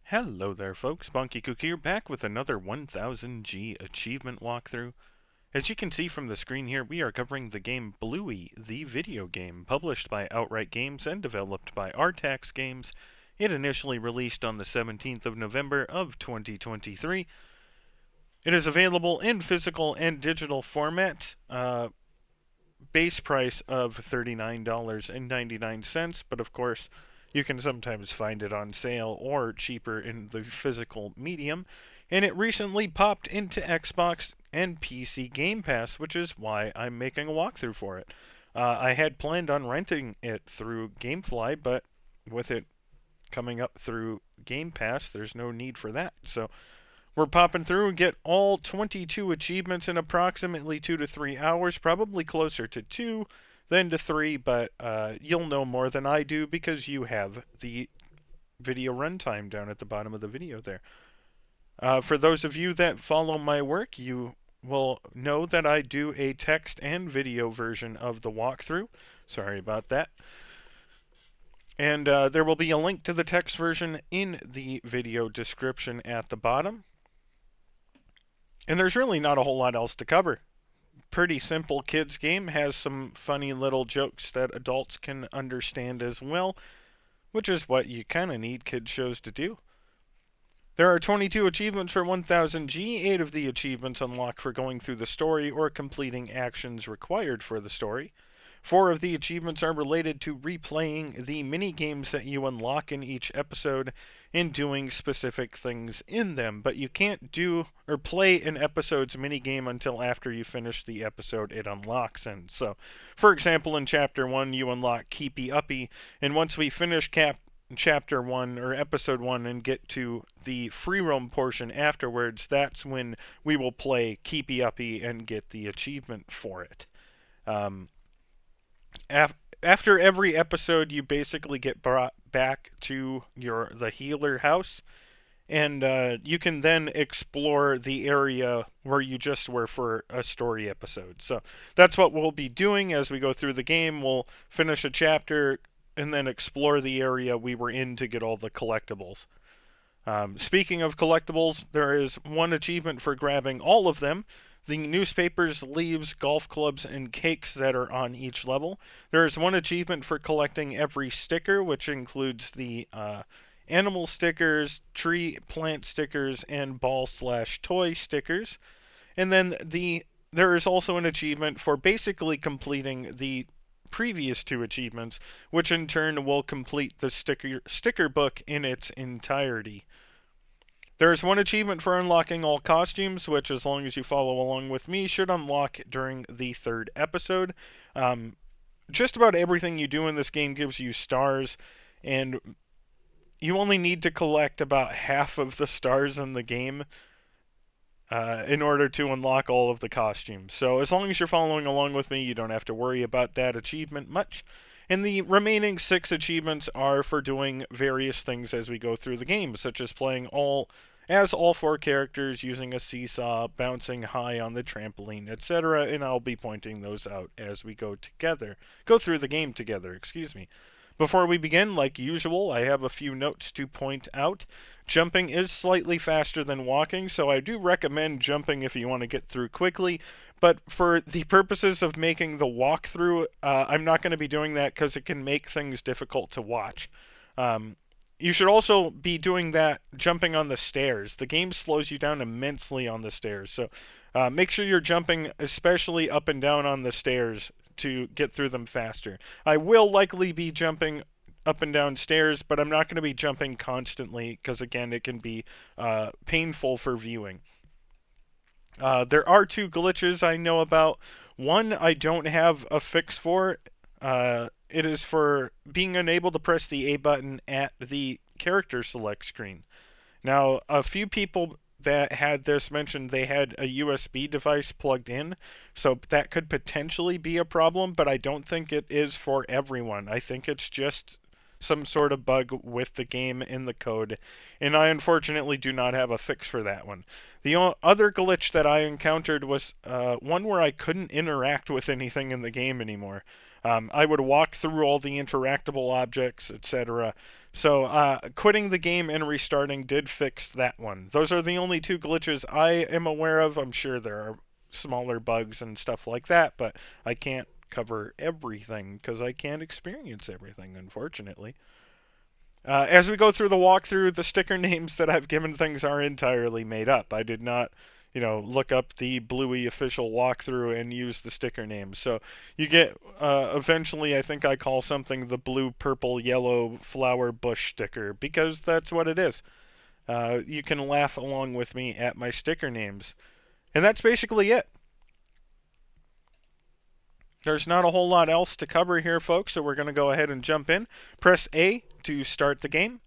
Hello there folks, Bonkekook here, back with another 1000G achievement walkthrough. As you can see from the screen here, we are covering the game Bluey, the video game, published by Outright Games and developed by Artax Games. It initially released on the 17th of November of 2023. It is available in physical and digital formats. Base price of $39.99, but of course, you can sometimes find it on sale or cheaper in the physical medium. And it recently popped into Xbox and PC Game Pass, which is why I'm making a walkthrough for it. I had planned on renting it through GameFly, but with it coming up through Game Pass, there's no need for that. So we're popping through and get all 22 achievements in approximately 2 to 3 hours, probably closer to 2 than to 3, but you'll know more than I do because you have the video runtime down at the bottom of the video there. For those of you that follow my work, you will know that I do a text and video version of the walkthrough. Sorry about that. And there will be a link to the text version in the video description at the bottom. And there's really not a whole lot else to cover. Pretty simple kids game, has some funny little jokes that adults can understand as well, which is what you kind of need kids shows to do. There are 22 achievements for 1000G, 8 of the achievements unlock for going through the story or completing actions required for the story. 4 of the achievements are related to replaying the mini-games that you unlock in each episode and doing specific things in them, but you can't do or play an episode's mini-game until after you finish the episode it unlocks in. So, for example, in Chapter 1, you unlock Keepy Uppy, and once we finish Chapter 1 or Episode 1 and get to the free roam portion afterwards, that's when we will play Keepy Uppy and get the achievement for it. After every episode, you basically get brought back to the healer house, and you can then explore the area where you just were for a story episode. So that's what we'll be doing as we go through the game. We'll finish a chapter and then explore the area we were in to get all the collectibles. Speaking of collectibles, there is one achievement for grabbing all of them. The newspapers, leaves, golf clubs, and cakes that are on each level. There is one achievement for collecting every sticker, which includes the animal stickers, tree plant stickers, and ball/toy stickers. And then there is also an achievement for basically completing the previous 2 achievements, which in turn will complete the sticker book in its entirety. There is one achievement for unlocking all costumes, which, as long as you follow along with me, should unlock during the 3rd episode. Just about everything you do in this game gives you stars, and you only need to collect about half of the stars in the game in order to unlock all of the costumes. So as long as you're following along with me, you don't have to worry about that achievement much. And the remaining 6 achievements are for doing various things as we go through the game, such as playing all 4 characters, using a seesaw, bouncing high on the trampoline, etc. And I'll be pointing those out as we go through the game together, Before we begin, like usual, I have a few notes to point out. Jumping is slightly faster than walking, so I do recommend jumping if you want to get through quickly. But for the purposes of making the walkthrough, I'm not going to be doing that because it can make things difficult to watch. You should also be doing that jumping on the stairs. The game slows you down immensely on the stairs, so make sure you're jumping especially up and down on the stairs to get through them faster. I will likely be jumping up and down stairs, but I'm not going to be jumping constantly because, again, it can be painful for viewing. There are 2 glitches I know about. One I don't have a fix for. It is for being unable to press the A button at the character select screen. Now, a few people that had this mentioned they had a USB device plugged in, so that could potentially be a problem, but I don't think it is for everyone. I think it's just some sort of bug with the game in the code, and I unfortunately do not have a fix for that one. The other glitch that I encountered was one where I couldn't interact with anything in the game anymore. I would walk through all the interactable objects, etc. So quitting the game and restarting did fix that one. Those are the only two glitches I am aware of. I'm sure there are smaller bugs and stuff like that, but I can't cover everything because I can't experience everything, unfortunately. As we go through the walkthrough, the sticker names that I've given things are entirely made up. I did not, look up the Bluey official walkthrough and use the sticker names. So you get, eventually, I think I call something the blue, purple, yellow flower bush sticker because that's what it is. You can laugh along with me at my sticker names. And that's basically it. There's not a whole lot else to cover here, folks, so we're going to go ahead and jump in. Press A to start the game.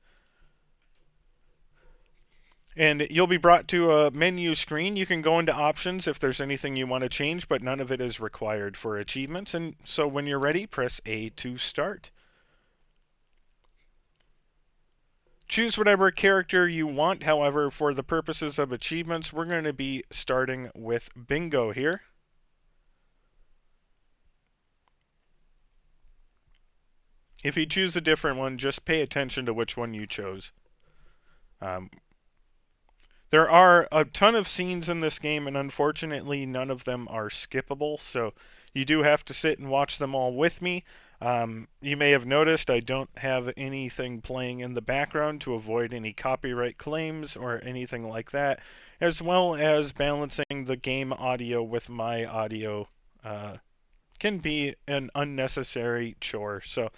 And you'll be brought to a menu screen. You can go into options if there's anything you want to change, but none of it is required for achievements. And so when you're ready, press A to start. Choose whatever character you want. However, for the purposes of achievements, we're going to be starting with Bingo here. If you choose a different one, just pay attention to which one you chose. There are a ton of scenes in this game, and unfortunately none of them are skippable, so you do have to sit and watch them all with me. You may have noticed I don't have anything playing in the background to avoid any copyright claims or anything like that, as well as balancing the game audio with my audio can be an unnecessary chore. So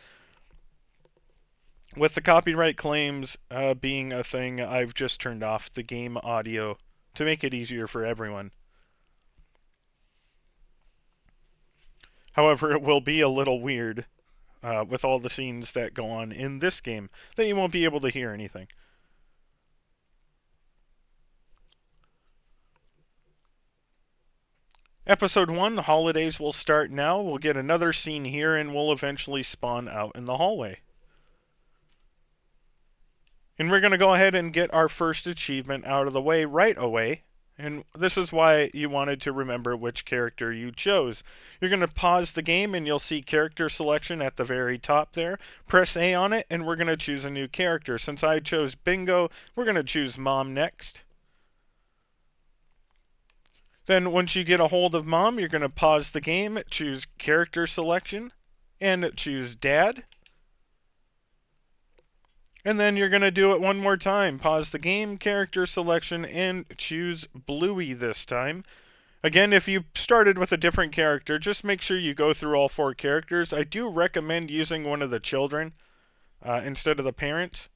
with the copyright claims being a thing, I've just turned off the game audio to make it easier for everyone. However, it will be a little weird with all the scenes that go on in this game that you won't be able to hear anything. Episode 1, Holidays, will start now. We'll get another scene here and we'll eventually spawn out in the hallway. And we're going to go ahead and get our first achievement out of the way right away. And this is why you wanted to remember which character you chose. You're going to pause the game and you'll see character selection at the very top there. Press A on it and we're going to choose a new character. Since I chose Bingo, we're going to choose Mom next. Then once you get a hold of Mom, you're going to pause the game, choose character selection, and choose Dad. And then you're going to do it one more time. Pause the game, character selection, and choose Bluey this time. Again, if you started with a different character, just make sure you go through all 4 characters. I do recommend using one of the children instead of the parents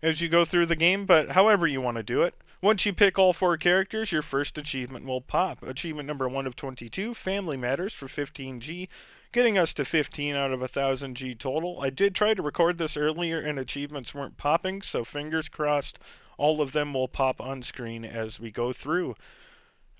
as you go through the game, but however you want to do it. Once you pick all 4 characters, your first achievement will pop. Achievement number 1 of 22, Family Matters for 15G. Getting us to 15 out of 1000 G total. I did try to record this earlier and achievements weren't popping, so fingers crossed all of them will pop on screen as we go through.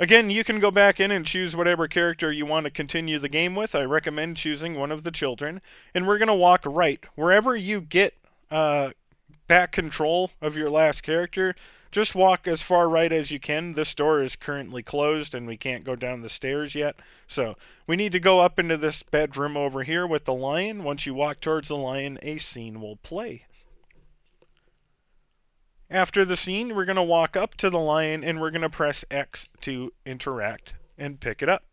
Again, you can go back in and choose whatever character you want to continue the game with. I recommend choosing one of the children. And we're going to walk right. Wherever you get back control of your last character, just walk as far right as you can. This door is currently closed and we can't go down the stairs yet. So we need to go up into this bedroom over here with the lion. Once you walk towards the lion, a scene will play. After the scene, we're going to walk up to the lion and we're going to press X to interact and pick it up.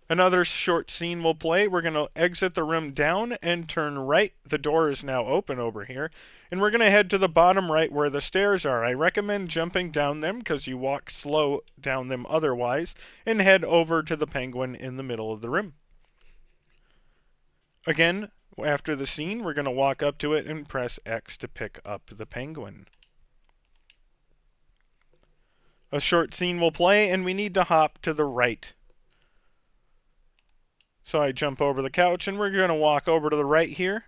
Another short scene will play. We're going to exit the room down and turn right. The door is now open over here. And we're going to head to the bottom right where the stairs are. I recommend jumping down them because you walk slow down them otherwise. And head over to the penguin in the middle of the room. Again, after the scene, we're going to walk up to it and press X to pick up the penguin. A short scene will play and we need to hop to the right. So I jump over the couch and we're going to walk over to the right here,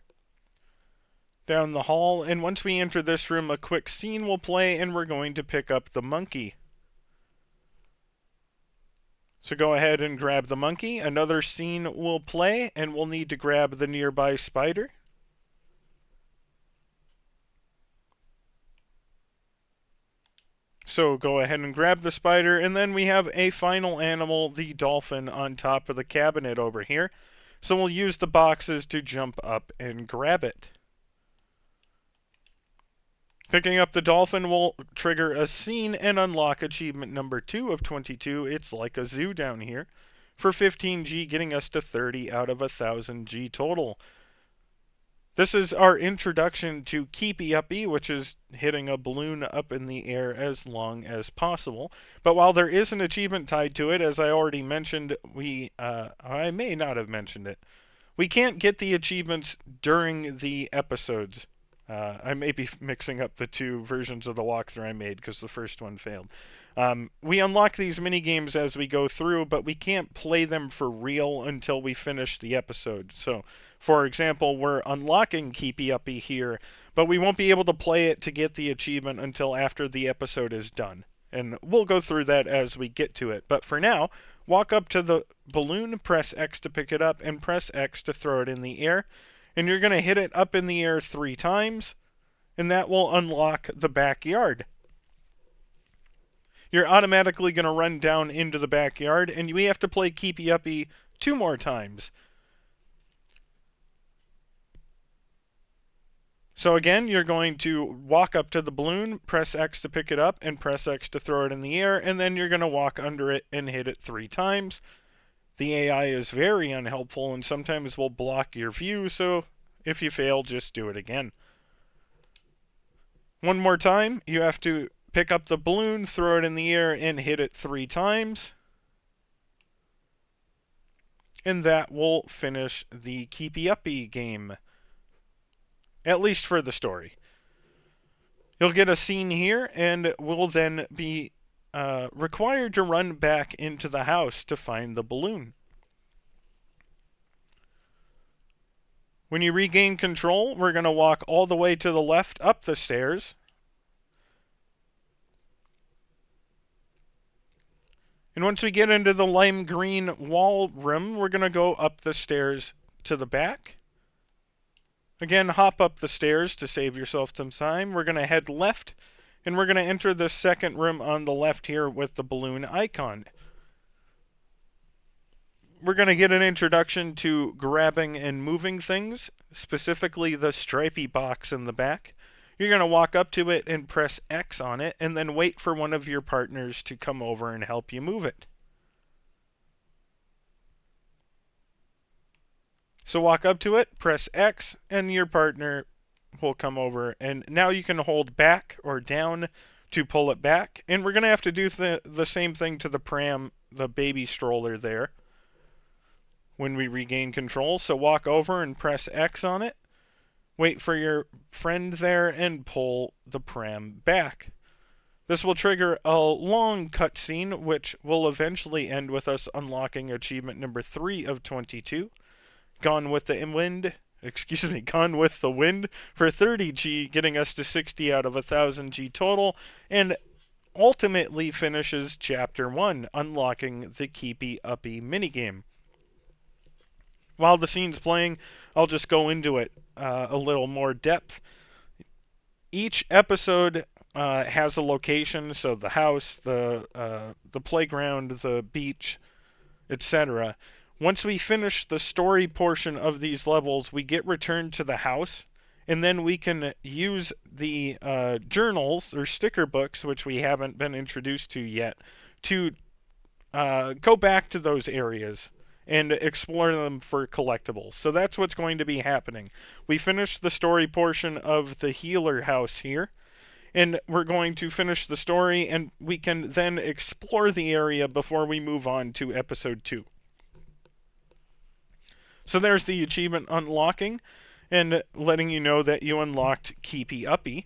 down the hall, and once we enter this room, a quick scene will play and we're going to pick up the monkey. So go ahead and grab the monkey. Another scene will play and we'll need to grab the nearby spider. So go ahead and grab the spider, and then we have a final animal, the dolphin, on top of the cabinet over here. So we'll use the boxes to jump up and grab it. Picking up the dolphin will trigger a scene and unlock achievement number 2 of 22. It's like a zoo down here. For 15G, getting us to 30 out of 1000G total. This is our introduction to Keepy Uppy, which is hitting a balloon up in the air as long as possible. But while there is an achievement tied to it, as I already mentioned, I may not have mentioned it. We can't get the achievements during the episodes. I may be mixing up the two versions of the walkthrough I made because the first one failed. We unlock these mini games as we go through, but we can't play them for real until we finish the episode. So, for example, we're unlocking Keepy Uppy here, but we won't be able to play it to get the achievement until after the episode is done. And we'll go through that as we get to it. But for now, walk up to the balloon, press X to pick it up, and press X to throw it in the air. And you're going to hit it up in the air 3 times, and that will unlock the backyard. You're automatically going to run down into the backyard, and we have to play Keepy Uppy 2 more times. So again, you're going to walk up to the balloon, press X to pick it up, and press X to throw it in the air, and then you're going to walk under it and hit it 3 times. The AI is very unhelpful and sometimes will block your view, so if you fail, just do it again. One more time, you have to pick up the balloon, throw it in the air, and hit it 3 times. And that will finish the Keepy Uppy game. At least for the story. You'll get a scene here, and will then be required to run back into the house to find the balloon. When you regain control, we're going to walk all the way to the left up the stairs. And once we get into the lime green wall room, we're going to go up the stairs to the back. Again, hop up the stairs to save yourself some time. We're going to head left, and we're going to enter the second room on the left here with the balloon icon. We're going to get an introduction to grabbing and moving things, specifically the stripy box in the back. You're going to walk up to it and press X on it, and then wait for one of your partners to come over and help you move it. So walk up to it, press X, and your partner will come over. And now you can hold back or down to pull it back. And we're going to have to do the same thing to the pram, the baby stroller there, when we regain control. So walk over and press X on it. Wait for your friend there and pull the pram back. This will trigger a long cutscene, which will eventually end with us unlocking achievement number 3 of 22. Gone with the Wind for 30G, getting us to 60 out of 1000G total, and ultimately finishes Chapter 1, unlocking the Keepy Uppy minigame. While the scene's playing, I'll just go into it a little more depth. Each episode has a location, so the house, the playground, the beach, etc. Once we finish the story portion of these levels, we get returned to the house, and then we can use the journals or sticker books, which we haven't been introduced to yet, to go back to those areas and explore them for collectibles. So that's what's going to be happening. We finished the story portion of the healer house here, and we're going to finish the story, and we can then explore the area before we move on to episode 2. So there's the achievement unlocking and letting you know that you unlocked Keepy Uppy.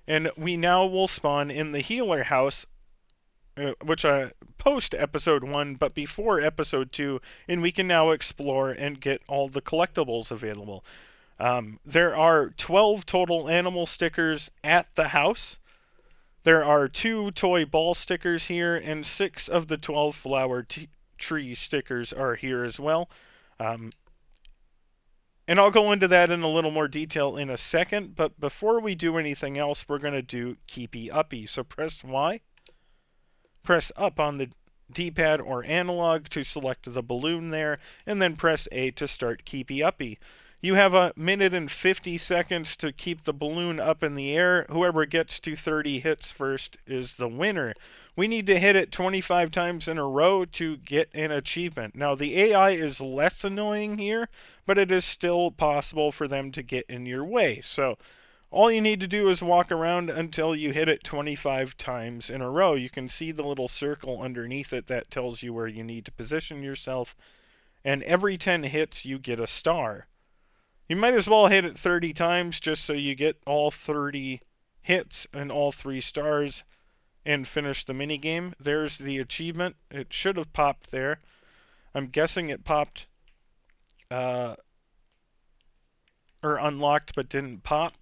And we now will spawn in the healer house, which post episode 1 but before episode 2, and we can now explore and get all the collectibles available. There are 12 total animal stickers at the house. There are 2 toy ball stickers here, and 6 of the 12 flower tree stickers are here as well. And I'll go into that in a little more detail in a second, but before we do anything else, we're going to do keepy uppy. So press Y, press up on the D-pad or analog to select the balloon there, and then press A to start keepy uppy. You have a minute and 50 seconds to keep the balloon up in the air. Whoever gets to 30 hits first is the winner. We need to hit it 25 times in a row to get an achievement. Now, the AI is less annoying here, but it is still possible for them to get in your way. So all you need to do is walk around until you hit it 25 times in a row. You can see the little circle underneath it that tells you where you need to position yourself. And every 10 hits, you get a star. You might as well hit it 30 times just so you get all 30 hits and all 3 stars and finish the minigame. There's the achievement. It should have popped there. I'm guessing it popped or unlocked but didn't pop.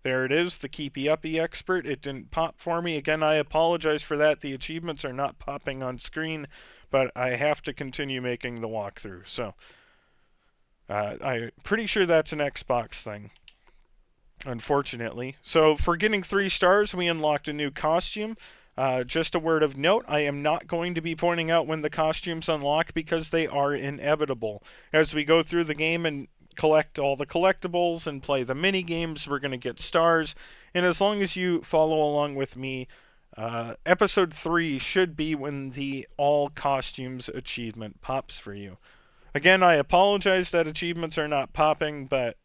There it is, the Keepy Uppy Expert. It didn't pop for me. Again, I apologize for that. The achievements are not popping on screen, but I have to continue making the walkthrough. So I'm pretty sure that's an Xbox thing, unfortunately. So for getting 3 stars, we unlocked a new costume. Just a word of note, I am not going to be pointing out when the costumes unlock because they are inevitable. As we go through the game and collect all the collectibles and play the mini games, we're going to get stars. And as long as you follow along with me, episode 3 should be when the all costumes achievement pops for you. Again, I apologize that achievements are not popping, but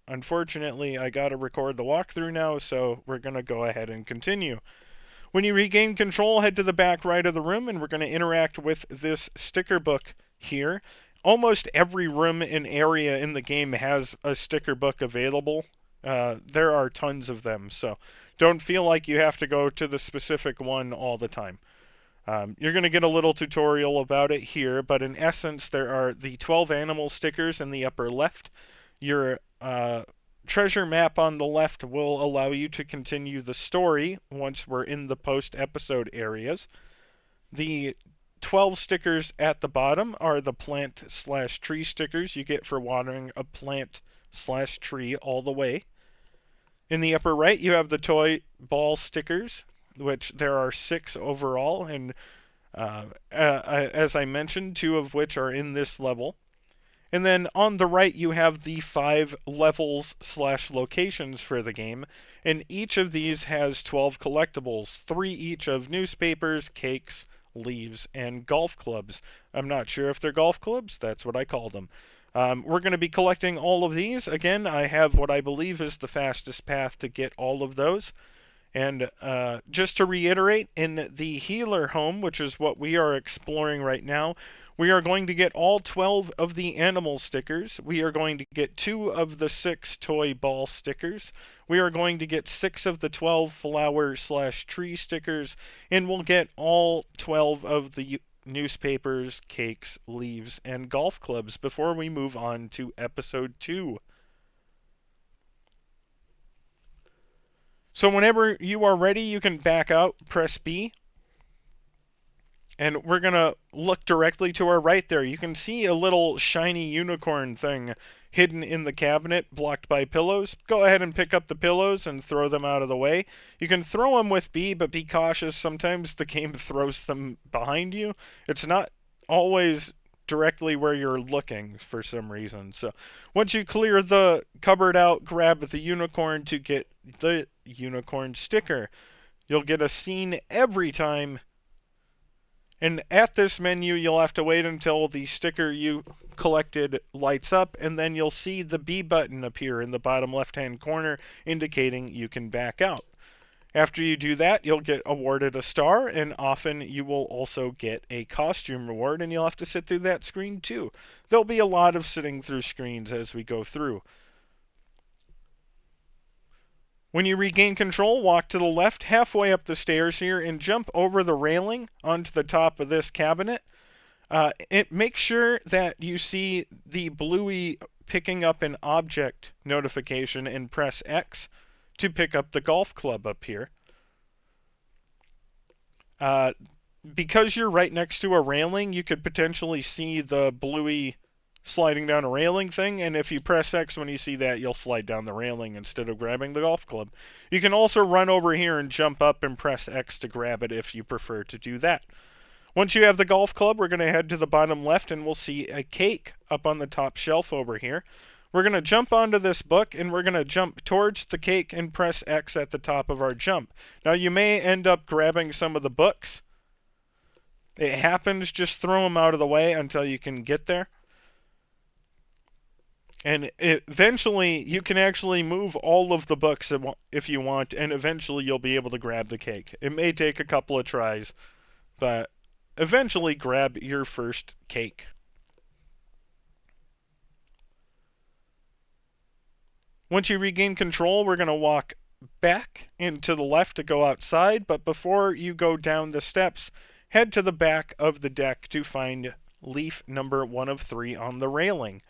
unfortunately I gotta record the walkthrough now, so we're gonna go ahead and continue. When you regain control, head to the back right of the room, and we're going to interact with this sticker book here. Almost every room and area in the game has a sticker book available. There are tons of them, so don't feel like you have to go to the specific one all the time. You're going to get a little tutorial about it here, but in essence, there are the 12 animal stickers in the upper left. Your treasure map on the left will allow you to continue the story once we're in the post-episode areas. The 12 stickers at the bottom are the plant/tree stickers you get for watering a plant/tree all the way. In the upper right, you have the toy ball stickers, which there are 6 overall, and as I mentioned, 2 of which are in this level. And then on the right, you have the 5 levels/locations for the game, and each of these has 12 collectibles, 3 each of newspapers, cakes, leaves, and golf clubs. I'm not sure if they're golf clubs, that's what I call them. We're going to be collecting all of these. Again, I have what I believe is the fastest path to get all of those. And just to reiterate, in the healer home, which is what we are exploring right now, we are going to get all 12 of the animal stickers. We are going to get 2 of the 6 toy ball stickers. We are going to get 6 of the 12 flower/tree stickers. And we'll get all 12 of the newspapers, cakes, leaves, and golf clubs before we move on to episode 2. So whenever you are ready, you can back out, press B, and we're going to look directly to our right there. You can see a little shiny unicorn thing hidden in the cabinet, blocked by pillows. Go ahead and pick up the pillows and throw them out of the way. You can throw them with B, but be cautious. Sometimes the game throws them behind you. It's not always directly where you're looking for some reason. So once you clear the cupboard out, grab the unicorn to get the unicorn sticker. You'll get a scene every time. And at this menu, you'll have to wait until the sticker you collected lights up, and then you'll see the B button appear in the bottom left-hand corner, indicating you can back out. After you do that, you'll get awarded a star, and often you will also get a costume reward, and you'll have to sit through that screen too. There'll be a lot of sitting through screens as we go through. When you regain control, walk to the left halfway up the stairs here and jump over the railing onto the top of this cabinet. Make sure that you see the Bluey picking up an object notification and press X to pick up the golf club up here. Because you're right next to a railing, you could potentially see the Bluey sliding down a railing thing, and if you press X when you see that, you'll slide down the railing instead of grabbing the golf club. You can also run over here and jump up and press X to grab it if you prefer to do that. Once you have the golf club, we're going to head to the bottom left and we'll see a cake up on the top shelf over here. We're going to jump onto this book and we're going to jump towards the cake and press X at the top of our jump. Now you may end up grabbing some of the books. It happens, just throw them out of the way until you can get there. And eventually you can actually move all of the books if you want, and eventually you'll be able to grab the cake. It may take a couple of tries, but eventually grab your first cake. Once you regain control, we're going to walk back into the left to go outside, but before you go down the steps, head to the back of the deck to find leaf number 1 of 3 on the railing.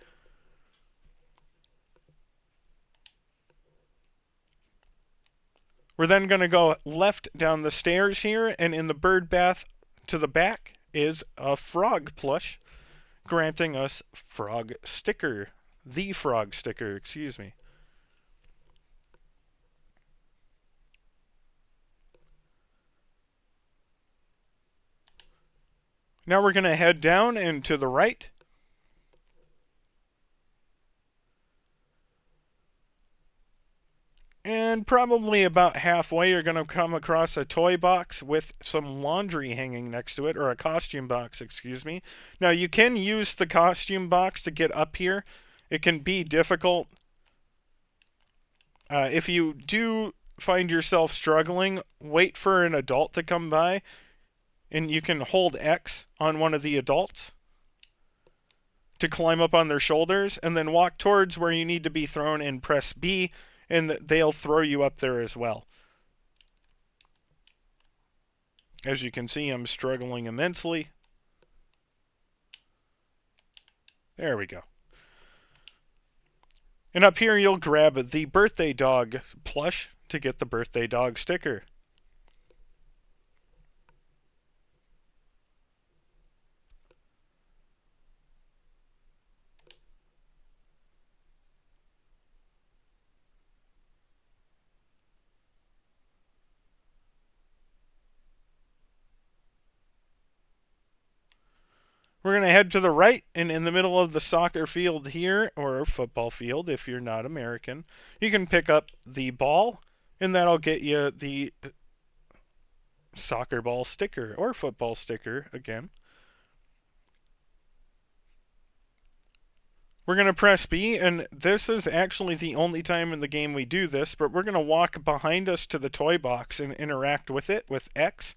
We're then going to go left down the stairs here, and in the bird bath to the back is a frog plush, granting us frog sticker. The frog sticker, excuse me. Now we're going to head down and to the right. And probably about halfway, you're going to come across a toy box with some laundry hanging next to it, or a costume box, excuse me. Now, you can use the costume box to get up here. It can be difficult. If you do find yourself struggling, wait for an adult to come by, and you can hold X on one of the adults to climb up on their shoulders, and then walk towards where you need to be thrown and press B, and they'll throw you up there as well. As you can see, I'm struggling immensely. There we go. And up here, you'll grab the birthday dog plush to get the birthday dog sticker. We're going to head to the right, and in the middle of the soccer field here, or football field if you're not American, you can pick up the ball, and that'll get you the soccer ball sticker, or football sticker again. We're going to press B, and this is actually the only time in the game we do this, but we're going to walk behind us to the toy box and interact with it with X.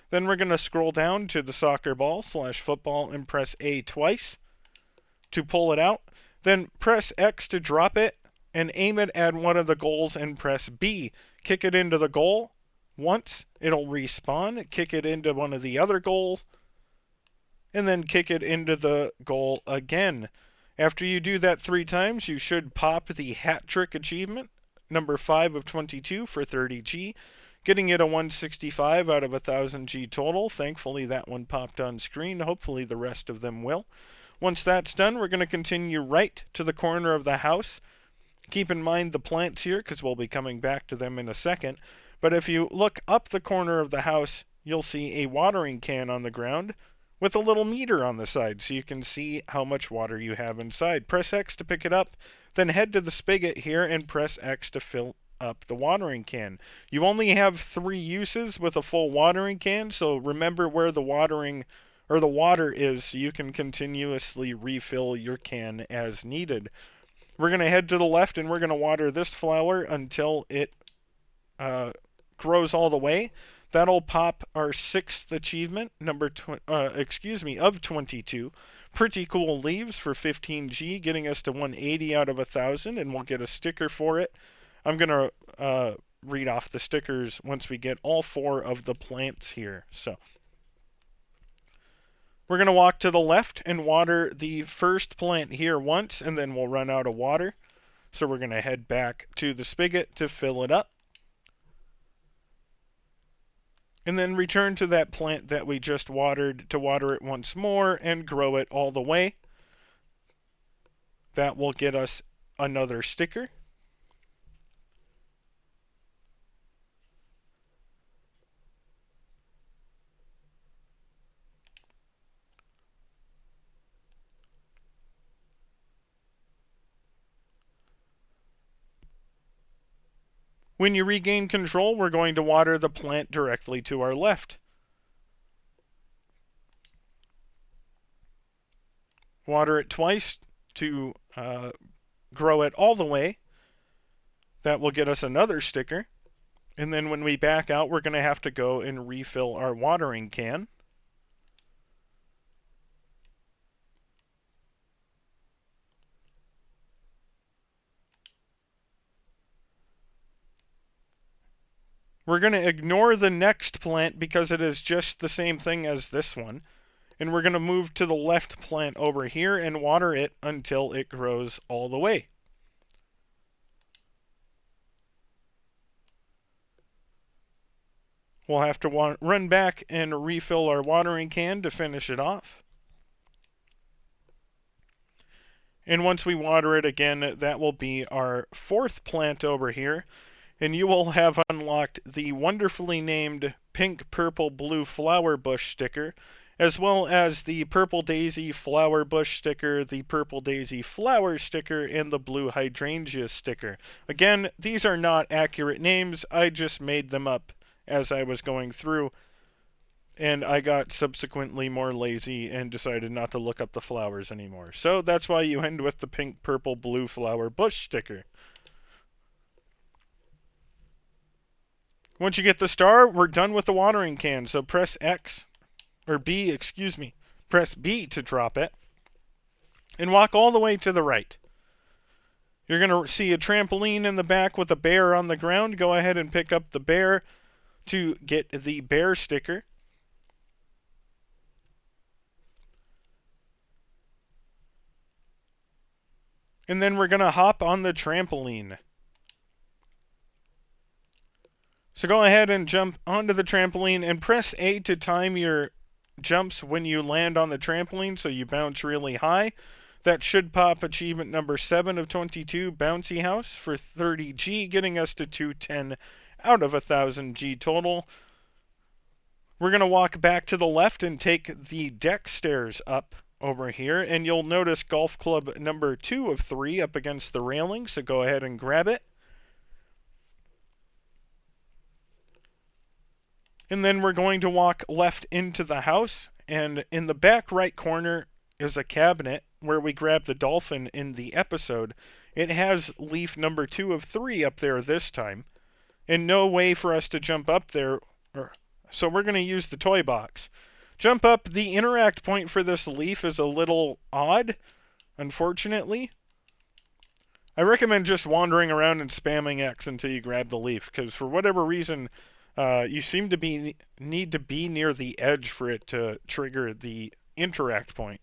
Then we're going to scroll down to the soccer ball / football and press A twice to pull it out. Then press X to drop it and aim it at one of the goals and press B. Kick it into the goal once, it'll respawn. Kick it into one of the other goals, and then kick it into the goal again. After you do that 3 times, you should pop the hat trick achievement, number 5 of 22 for 30G. Getting it a 165 out of 1000G total. Thankfully, that one popped on screen. Hopefully, the rest of them will. Once that's done, we're going to continue right to the corner of the house. Keep in mind the plants here, because we'll be coming back to them in a second. But if you look up the corner of the house, you'll see a watering can on the ground with a little meter on the side, so you can see how much water you have inside. Press X to pick it up, then head to the spigot here and press X to fill up the watering can. You only have 3 uses with a full watering can, so remember where the watering or the water is so you can continuously refill your can as needed. We're going to head to the left and we're going to water this flower until it grows all the way. That'll pop our 6th achievement, of 22. Pretty cool leaves for 15G, getting us to 180 out of 1000, and we'll get a sticker for it. I'm going to read off the stickers once we get all 4 of the plants here. So we're going to walk to the left and water the first plant here once, and then we'll run out of water. So we're going to head back to the spigot to fill it up. And then return to that plant that we just watered to water it once more and grow it all the way. That will get us another sticker. When you regain control, we're going to water the plant directly to our left. Water it twice to grow it all the way. That will get us another sticker. And then when we back out, we're going to have to go and refill our watering can. We're going to ignore the next plant because it is just the same thing as this one. And we're going to move to the left plant over here and water it until it grows all the way. We'll have to run back and refill our watering can to finish it off. And once we water it again, that will be our fourth plant over here. And you will have unlocked the wonderfully named pink, purple, blue flower bush sticker, as well as the purple daisy flower bush sticker, the purple daisy flower sticker, and the blue hydrangea sticker. Again, these are not accurate names. I just made them up as I was going through, and I got subsequently more lazy and decided not to look up the flowers anymore. So that's why you end with the pink, purple, blue flower bush sticker. Once you get the star, we're done with the watering can. So press X, or B, excuse me. Press B to drop it. And walk all the way to the right. You're going to see a trampoline in the back with a bear on the ground. Go ahead and pick up the bear to get the bear sticker. And then we're going to hop on the trampoline. So go ahead and jump onto the trampoline and press A to time your jumps when you land on the trampoline so you bounce really high. That should pop achievement number 7 of 22, Bouncy House, for 30G, getting us to 210 out of 1000G total. We're going to walk back to the left and take the deck stairs up over here, and you'll notice golf club number 2 of 3 up against the railing, so go ahead and grab it. And then we're going to walk left into the house, and in the back right corner is a cabinet where we grab the dolphin in the episode. It has leaf number 2 of 3 up there this time, and no way for us to jump up there, so we're going to use the toy box. Jump up. The interact point for this leaf is a little odd, unfortunately. I recommend just wandering around and spamming X until you grab the leaf, because for whatever reason, you seem to need to be near the edge for it to trigger the interact point.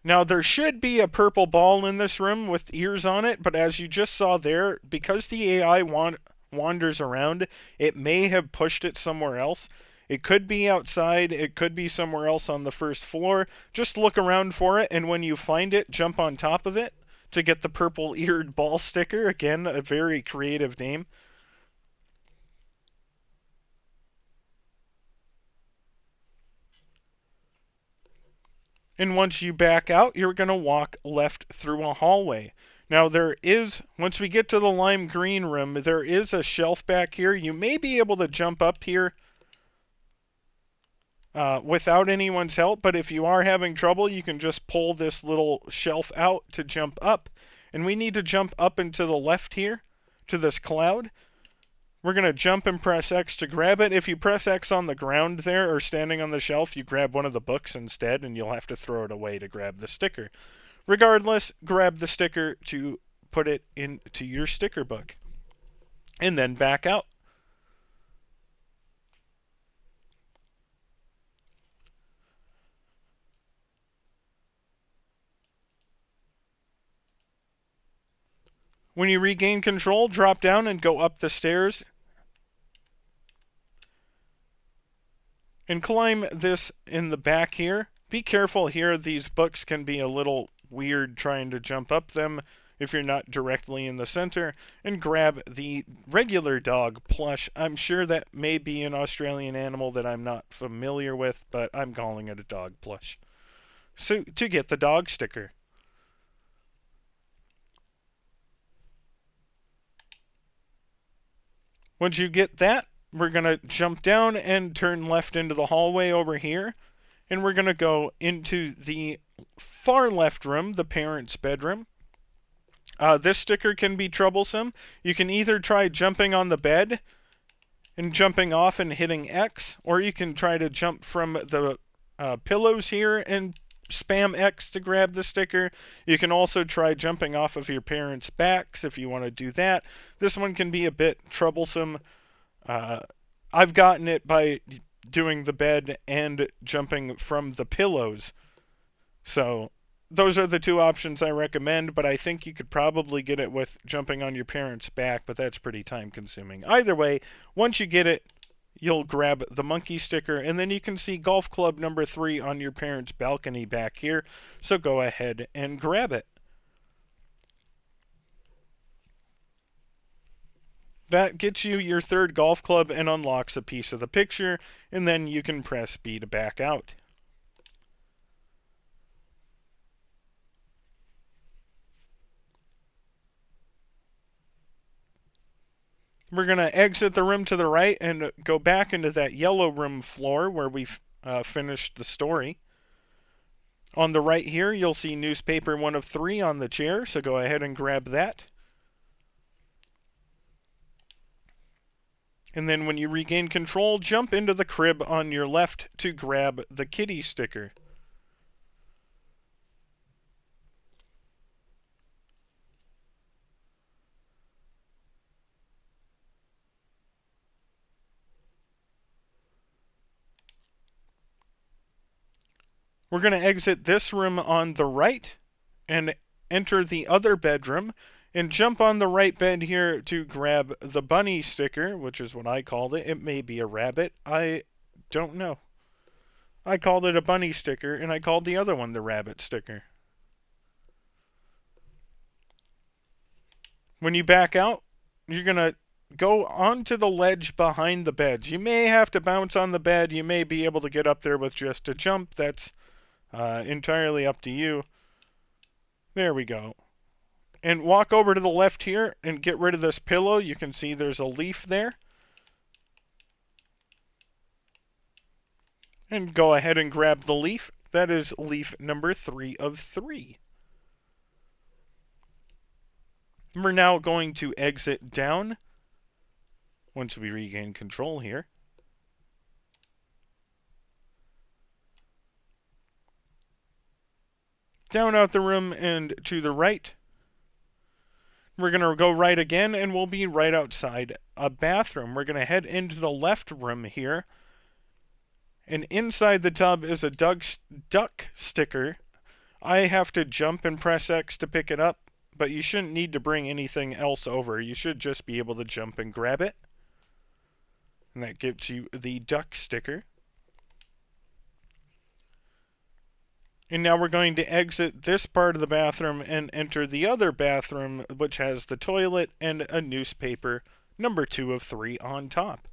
Now, there should be a purple ball in this room with ears on it, but as you just saw there, because the AI wanders around, it may have pushed it somewhere else. It could be outside, it could be somewhere else on the first floor. Just look around for it, and when you find it, jump on top of it to get the purple eared ball sticker. Again, a very creative name. And once you back out, you're going to walk left through a hallway. Now once we get to the lime green room, there is a shelf back here. You may be able to jump up here without anyone's help, but if you are having trouble, you can just pull this little shelf out to jump up. And we need to jump up and to the left here to this cloud. We're going to jump and press X to grab it. If you press X on the ground there or standing on the shelf, you grab one of the books instead, and you'll have to throw it away to grab the sticker. Regardless, grab the sticker to put it into your sticker book. And then back out. When you regain control, drop down and go up the stairs. And climb this in the back here Be careful here, these books can be a little weird trying to jump up them if you're not directly in the center, and grab the regular dog plush. I'm sure that may be an Australian animal that I'm not familiar with, but I'm calling it a dog plush. So, to get the dog sticker. Once you get that, we're going to jump down and turn left into the hallway over here. And we're going to go into the far left room, the parents' bedroom. This sticker can be troublesome. You can either try jumping on the bed and jumping off and hitting X, or you can try to jump from the pillows here and spam X to grab the sticker. You can also try jumping off of your parents' backs if you want to do that. This one can be a bit troublesome. I've gotten it by doing the bed and jumping from the pillows. So those are the two options I recommend, but I think you could probably get it with jumping on your parents' back, but that's pretty time consuming. Either way, once you get it, you'll grab the monkey sticker, and then you can see golf club number 3 on your parents' balcony back here, so go ahead and grab it. That gets you your third golf club and unlocks a piece of the picture, and then you can press B to back out. We're going to exit the room to the right and go back into that yellow room floor where we've finished the story. On the right here, you'll see newspaper 1 of 3 on the chair, so go ahead and grab that. And then when you regain control, jump into the crib on your left to grab the kitty sticker. We're going to exit this room on the right and enter the other bedroom and jump on the right bed here to grab the bunny sticker, which is what I called it. It may be a rabbit. I don't know. I called it a bunny sticker, and I called the other one the rabbit sticker. When you back out, you're going to go onto the ledge behind the beds. You may have to bounce on the bed. You may be able to get up there with just a jump. That's entirely up to you. There we go. And walk over to the left here and get rid of this pillow. You can see there's a leaf there. And go ahead and grab the leaf. That is leaf number 3 of 3. We're now going to exit down once we regain control here. Down out the room and to the right. We're going to go right again, and we'll be right outside a bathroom. We're going to head into the left room here. And inside the tub is a duck sticker. I have to jump and press X to pick it up, but you shouldn't need to bring anything else over. You should just be able to jump and grab it. And that gives you the duck sticker. And now we're going to exit this part of the bathroom and enter the other bathroom, which has the toilet and a newspaper, number 2 of 3 on top.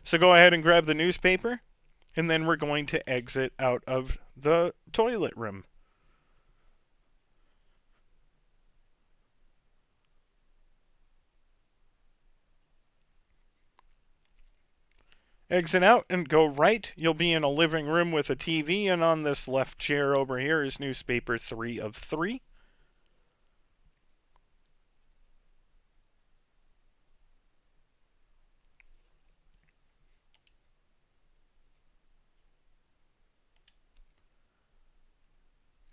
So go ahead and grab the newspaper, and then we're going to exit out of the toilet room. Exit out and go right. You'll be in a living room with a TV, and on this left chair over here is newspaper 3 of 3.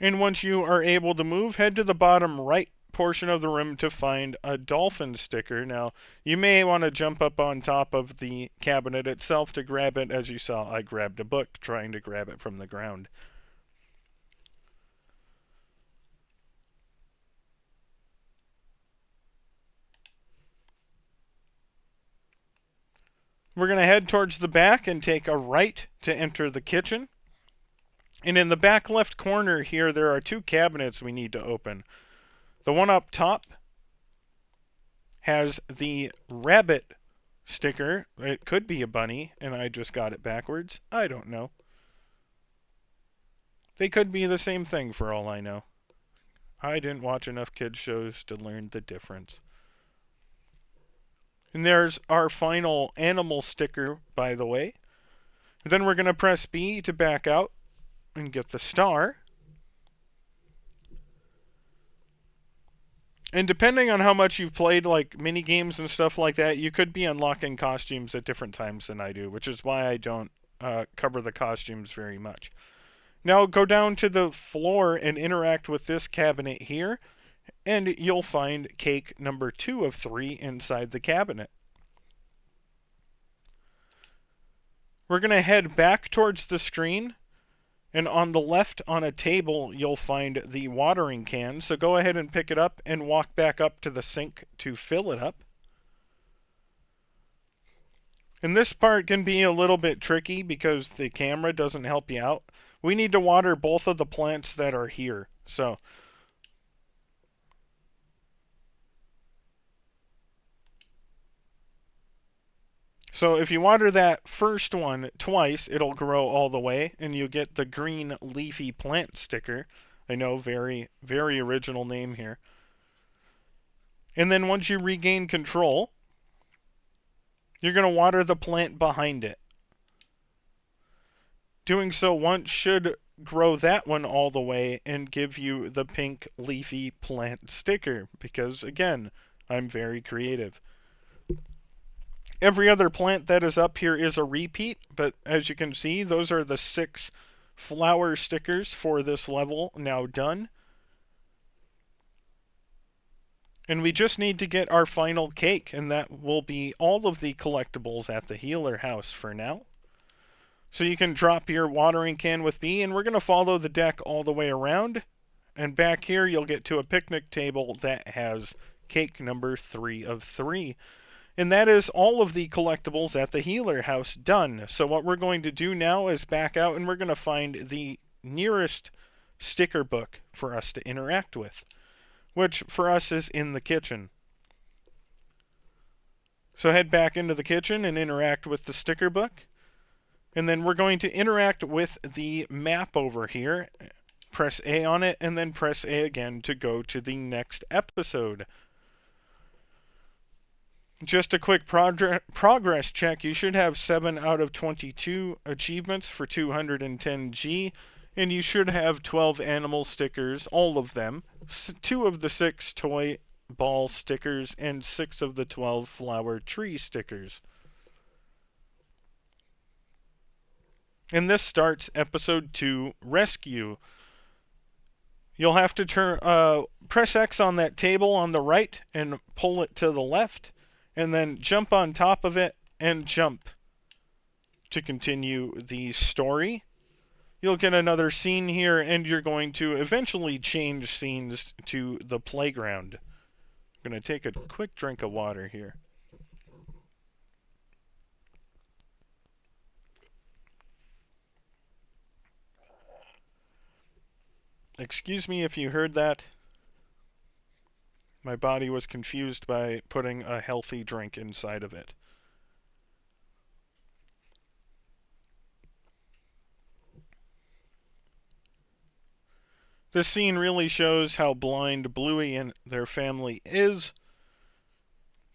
And once you are able to move, head to the bottom right portion of the room to find a dolphin sticker. Now, you may want to jump up on top of the cabinet itself to grab it. As you saw, I grabbed a book trying to grab it from the ground. We're going to head towards the back and take a right to enter the kitchen. And in the back left corner here, there are two cabinets we need to open. The one up top has the rabbit sticker. It could be a bunny, and I just got it backwards. I don't know. They could be the same thing for all I know. I didn't watch enough kids shows to learn the difference. And there's our final animal sticker, by the way. Then we're going to press B to back out and get the star. And depending on how much you've played, like mini games and stuff like that, you could be unlocking costumes at different times than I do, which is why I don't cover the costumes very much. Now go down to the floor and interact with this cabinet here, and you'll find cake number 2 of 3 inside the cabinet. We're going to head back towards the screen, and on the left on a table you'll find the watering can, so go ahead and pick it up and walk back up to the sink to fill it up. And this part can be a little bit tricky because the camera doesn't help you out. We need to water both of the plants that are here. So if you water that first one twice, it'll grow all the way, and you get the green leafy plant sticker. I know, very, very original name here. And then once you regain control, you're going to water the plant behind it. Doing so once should grow that one all the way and give you the pink leafy plant sticker, because again, I'm very creative. Every other plant that is up here is a repeat, but as you can see, those are the 6 flower stickers for this level now done. And we just need to get our final cake, and that will be all of the collectibles at the healer house for now. So you can drop your watering can with me, and we're going to follow the deck all the way around. And back here, you'll get to a picnic table that has cake number 3 of 3. And that is all of the collectibles at the healer house done. So what we're going to do now is back out, and we're going to find the nearest sticker book for us to interact with, which for us is in the kitchen. So head back into the kitchen and interact with the sticker book. And then we're going to interact with the map over here. Press A on it, and then press A again to go to the next episode. Just a quick progress check. You should have 7 out of 22 achievements for 210G, and you should have 12 animal stickers, all of them, 2 of the 6 toy ball stickers, and 6 of the 12 flower tree stickers. And this starts episode 2, Rescue. You'll have to press X on that table on the right and pull it to the left, and then jump on top of it and jump to continue the story. You'll get another scene here, and you're going to eventually change scenes to the playground. I'm going to take a quick drink of water here. Excuse me if you heard that. My body was confused by putting a healthy drink inside of it. This scene really shows how blind Bluey and their family is,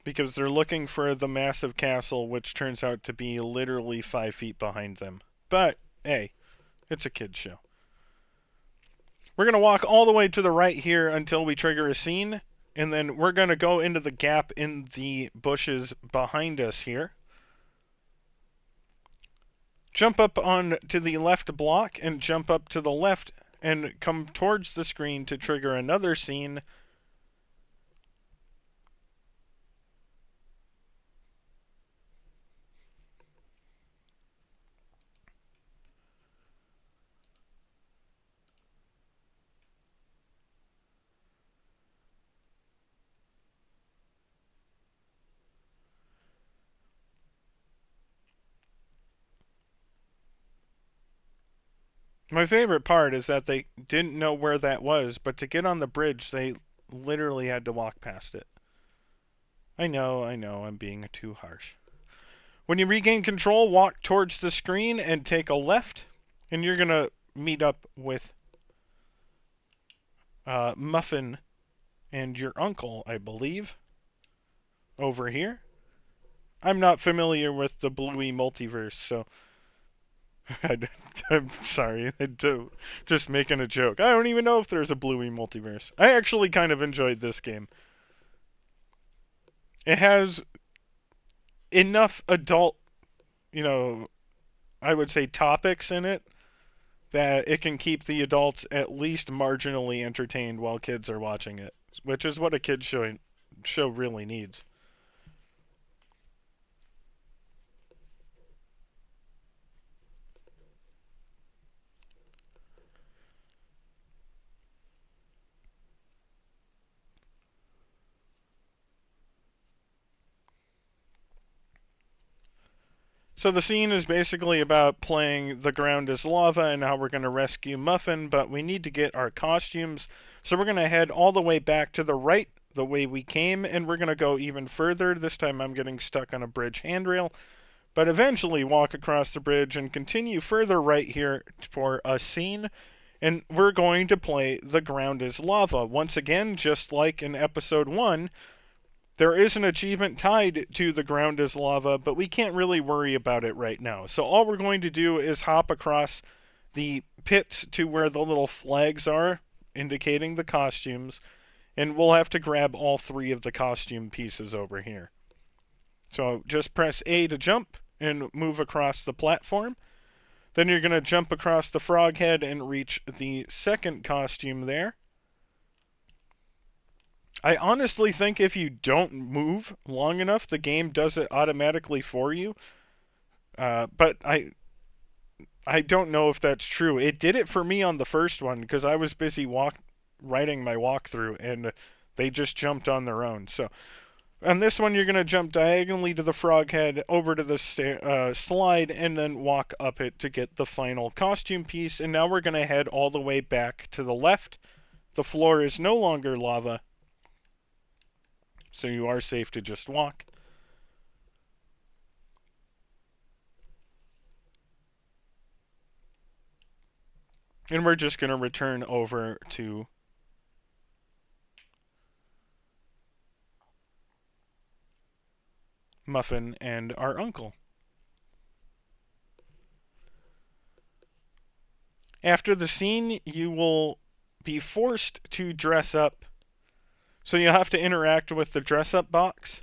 because they're looking for the massive castle, which turns out to be literally 5 feet behind them. But, hey, it's a kid's show. We're going to walk all the way to the right here until we trigger a scene, and then we're going to go into the gap in the bushes behind us here. Jump up on to the left block and jump up to the left and come towards the screen to trigger another scene. My favorite part is that they didn't know where that was, but to get on the bridge, they literally had to walk past it. I know, I'm being too harsh. When you regain control, walk towards the screen and take a left, and you're going to meet up with Muffin and your uncle, I believe, over here. I'm not familiar with the Bluey multiverse, so I'm sorry. Just making a joke. I don't even know if there's a Bluey multiverse. I actually kind of enjoyed this game. It has enough adult, you know, I would say topics in it that it can keep the adults at least marginally entertained while kids are watching it, which is what a kid show really needs. So the scene is basically about playing The Ground is Lava and how we're going to rescue Muffin, but we need to get our costumes. So we're going to head all the way back to the right, the way we came, and we're going to go even further. This time I'm getting stuck on a bridge handrail, but eventually walk across the bridge and continue further right here for a scene. And we're going to play The Ground is Lava. Once again, just like in episode 1, there is an achievement tied to The Ground is Lava, but we can't really worry about it right now. So all we're going to do is hop across the pits to where the little flags are, indicating the costumes, and we'll have to grab all 3 of the costume pieces over here. So just press A to jump and move across the platform. Then you're going to jump across the frog head and reach the second costume there. I honestly think if you don't move long enough, the game does it automatically for you. But I don't know if that's true. It did it for me on the first one because I was busy writing my walkthrough and they just jumped on their own. So on this one, you're going to jump diagonally to the frog head, over to the slide, and then walk up it to get the final costume piece. And now we're going to head all the way back to the left. The floor is no longer lava, so you are safe to just walk. And we're just going to return over to Muffin and our uncle. After the scene, you will be forced to dress up. So you'll have to interact with the dress up box.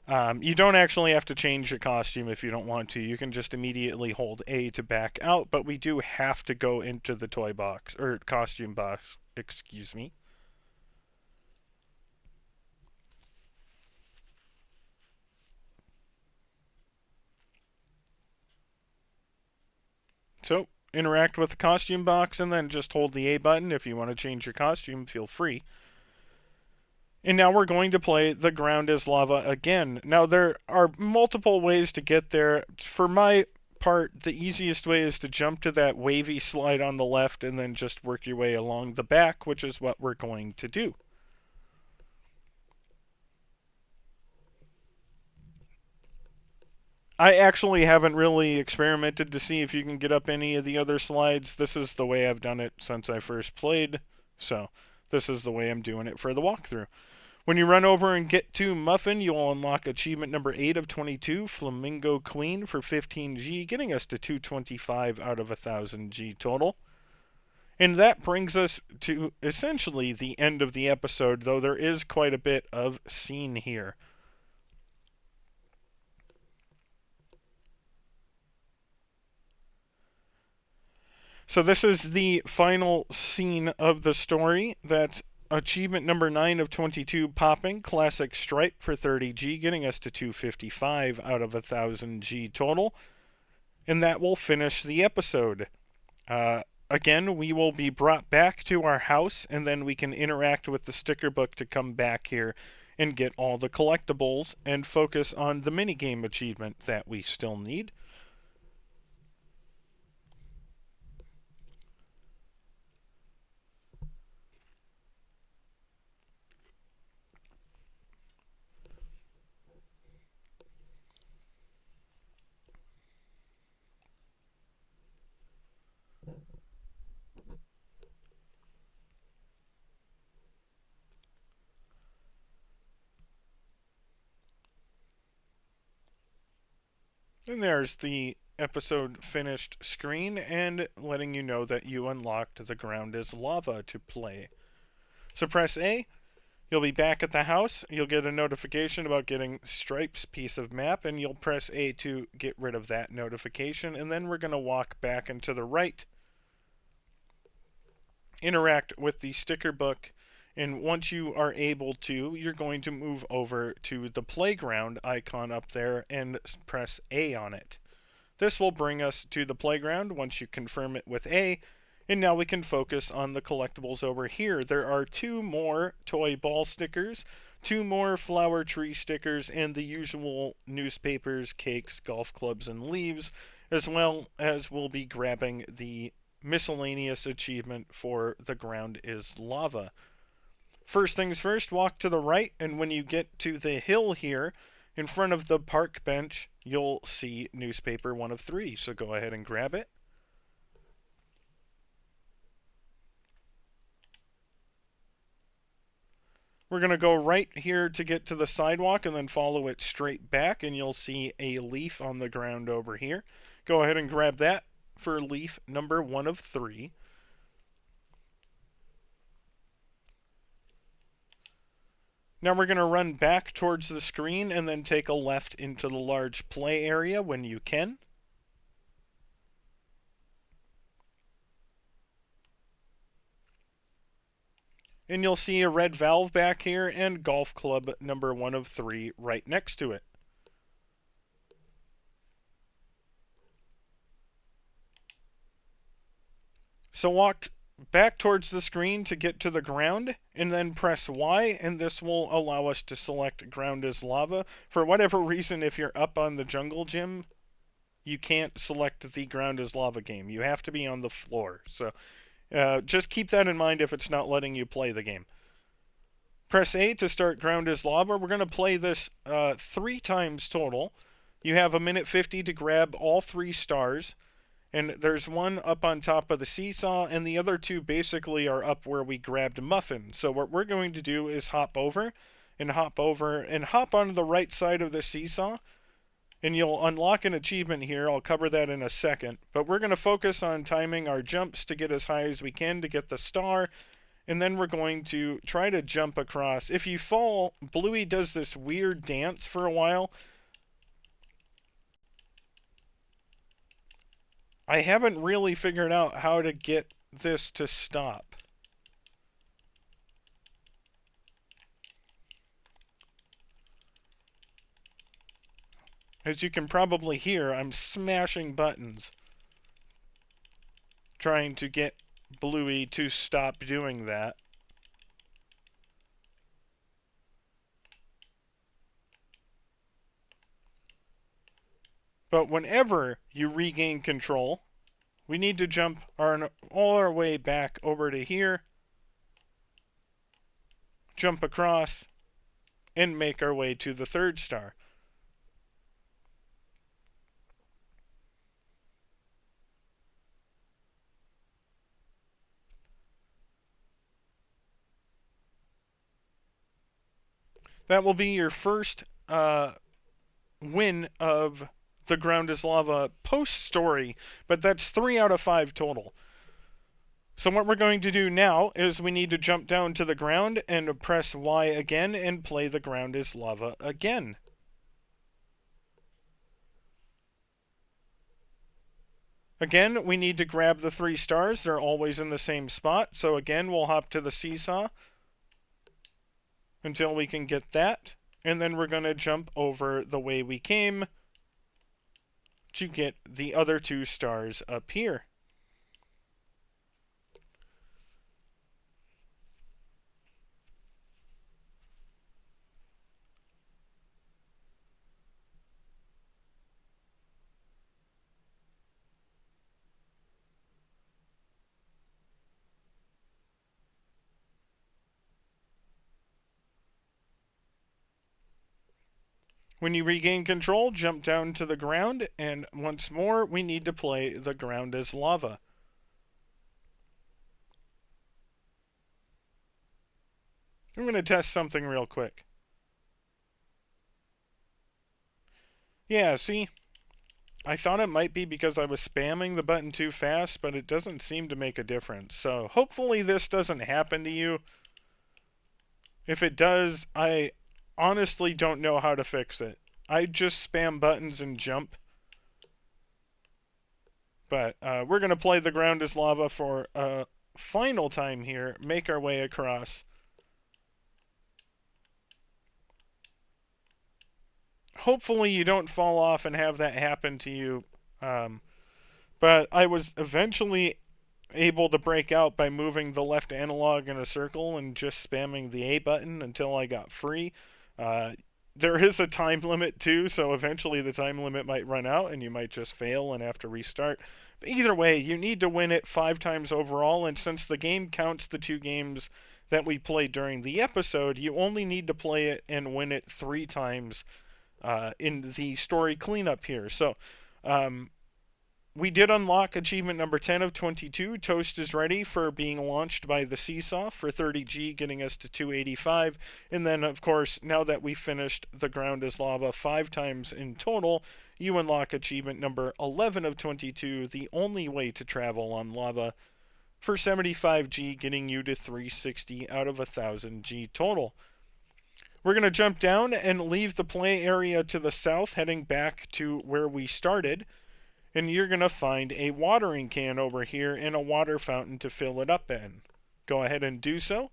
You don't actually have to change your costume if you don't want to. You can just immediately hold A to back out, but we do have to go into the toy box, or costume box, excuse me. So, interact with the costume box and then just hold the A button. If you want to change your costume, feel free. And now we're going to play The Ground is Lava again. Now, there are multiple ways to get there. For my part, the easiest way is to jump to that wavy slide on the left and then just work your way along the back, which is what we're going to do. I actually haven't really experimented to see if you can get up any of the other slides. This is the way I've done it since I first played, so this is the way I'm doing it for the walkthrough. When you run over and get to Muffin, you'll unlock achievement number 8 of 22, Flamingo Queen, for 15G, getting us to 225 out of 1000G total. And that brings us to essentially the end of the episode, though there is quite a bit of scene here. So this is the final scene of the story. That's achievement number 9 of 22, popping classic stripe for 30G, getting us to 255 out of 1000G total. And that will finish the episode. Again, we will be brought back to our house, and then we can interact with the sticker book to come back here and get all the collectibles and focus on the minigame achievement that we still need. And there's the episode finished screen and letting you know that you unlocked the ground is lava to play. So press A. You'll be back at the house. You'll get a notification about getting Stripe's piece of map, and you'll press A to get rid of that notification. And then we're going to walk back and to the right, interact with the sticker book, and once you are able to, you're going to move over to the playground icon up there and press A on it. This will bring us to the playground once you confirm it with A, and now we can focus on the collectibles over here. There are 2 more toy ball stickers, 2 more flower tree stickers, and the usual newspapers, cakes, golf clubs, and leaves, as well as we'll be grabbing the miscellaneous achievement for the ground is lava. First things first, walk to the right, and when you get to the hill here, in front of the park bench, you'll see newspaper 1 of 3. So go ahead and grab it. We're going to go right here to get to the sidewalk and then follow it straight back, and you'll see a leaf on the ground over here. Go ahead and grab that for leaf number 1 of 3. Now we're going to run back towards the screen and then take a left into the large play area when you can. And you'll see a red valve back here and golf club number 1 of 3 right next to it. So walk back towards the screen to get to the ground, and then press Y, and this will allow us to select ground is lava. For whatever reason, if you're up on the jungle gym, you can't select the ground is lava game. You have to be on the floor. So just keep that in mind if it's not letting you play the game. Press A to start ground is lava. We're going to play this 3 times total. You have 1:50 to grab all 3 stars. And there's one up on top of the seesaw, and the other 2 basically are up where we grabbed Muffin. So what we're going to do is hop over and hop on the right side of the seesaw, and you'll unlock an achievement here. I'll cover that in a second. But we're going to focus on timing our jumps to get as high as we can to get the star, and then we're going to try to jump across. If you fall, Bluey does this weird dance for a while. I haven't really figured out how to get this to stop. As you can probably hear, I'm smashing buttons trying to get Bluey to stop doing that. But whenever you regain control, we need to jump all our way back over to here, jump across, and make our way to the 3rd star. That will be your first win of the ground is lava post story, but that's 3 out of 5 total. So what we're going to do now is we need to jump down to the ground and press Y again and play the ground is lava again. Again, we need to grab the 3 stars. They're always in the same spot. So again, we'll hop to the seesaw until we can get that. And then we're going to jump over the way we came to get the other 2 stars up here. When you regain control, jump down to the ground, and once more, we need to play the ground is lava. I'm going to test something real quick. Yeah, see? I thought it might be because I was spamming the button too fast, but it doesn't seem to make a difference. So hopefully this doesn't happen to you. If it does, I honestly don't know how to fix it. I just spam buttons and jump. But we're going to play the ground is lava for a final time here. Make our way across. Hopefully you don't fall off and have that happen to you. But I was eventually able to break out by moving the left analog in a circle and just spamming the A button until I got free. Uh, there is a time limit too, so eventually the time limit might run out and you might just fail and have to restart. But either way, you need to win it 5 times overall, and since the game counts the 2 games that we played during the episode, you only need to play it and win it 3 times in the story cleanup here. So, we did unlock achievement number 10 of 22. Toast is ready for being launched by the Seesaw for 30G, getting us to 285. And then, of course, now that we finished the ground is lava 5 times in total, you unlock achievement number 11 of 22, the only way to travel on lava, for 75G, getting you to 360 out of 1000G total. We're going to jump down and leave the play area to the south, heading back to where we started. And you're going to find a watering can over here and a water fountain to fill it up in. Go ahead and do so.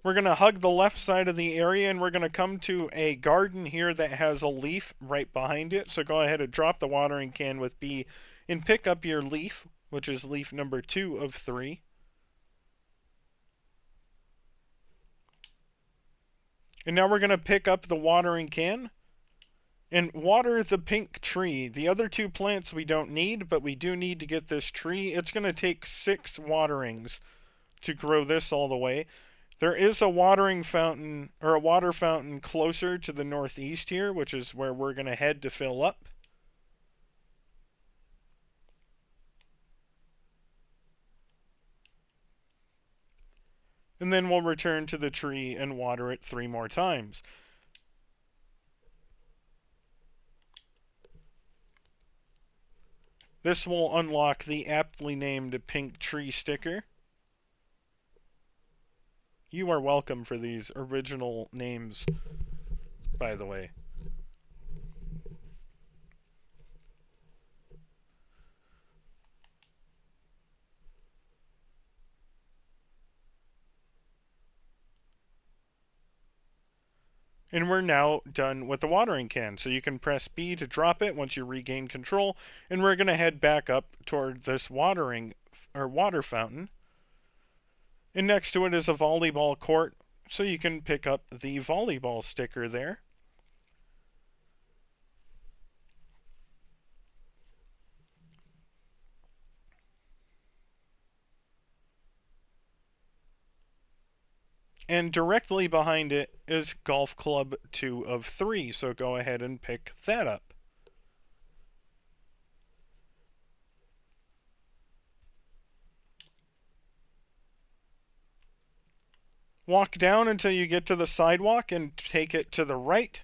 We're going to hug the left side of the area, and we're going to come to a garden here that has a leaf right behind it. So go ahead and drop the watering can with B and pick up your leaf, which is leaf number 2 of 3. And now we're going to pick up the watering can and water the pink tree. The other 2 plants we don't need, but we do need to get this tree. It's going to take 6 waterings to grow this all the way. There is a watering fountain, or a water fountain, closer to the northeast here, which is where we're going to head to fill up. And then we'll return to the tree and water it 3 more times. This will unlock the aptly named pink tree sticker. You are welcome for these original names, by the way. And we're now done with the watering can. So you can press B to drop it once you regain control. And we're going to head back up toward this water fountain. And next to it is a volleyball court. So you can pick up the volleyball sticker there. And directly behind it is Golf Club 2 of 3. So go ahead and pick that up. Walk down until you get to the sidewalk and take it to the right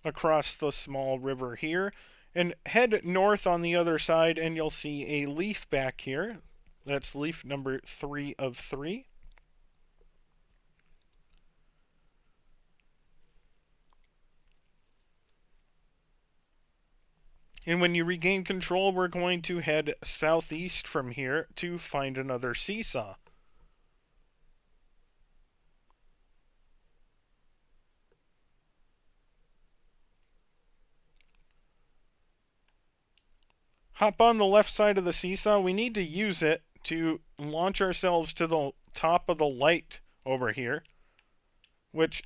across the small river here. And head north on the other side and you'll see a leaf back here. That's leaf number 3 of 3. And when you regain control, we're going to head southeast from here to find another seesaw. Hop on the left side of the seesaw. We need to use it to launch ourselves to the top of the light over here, which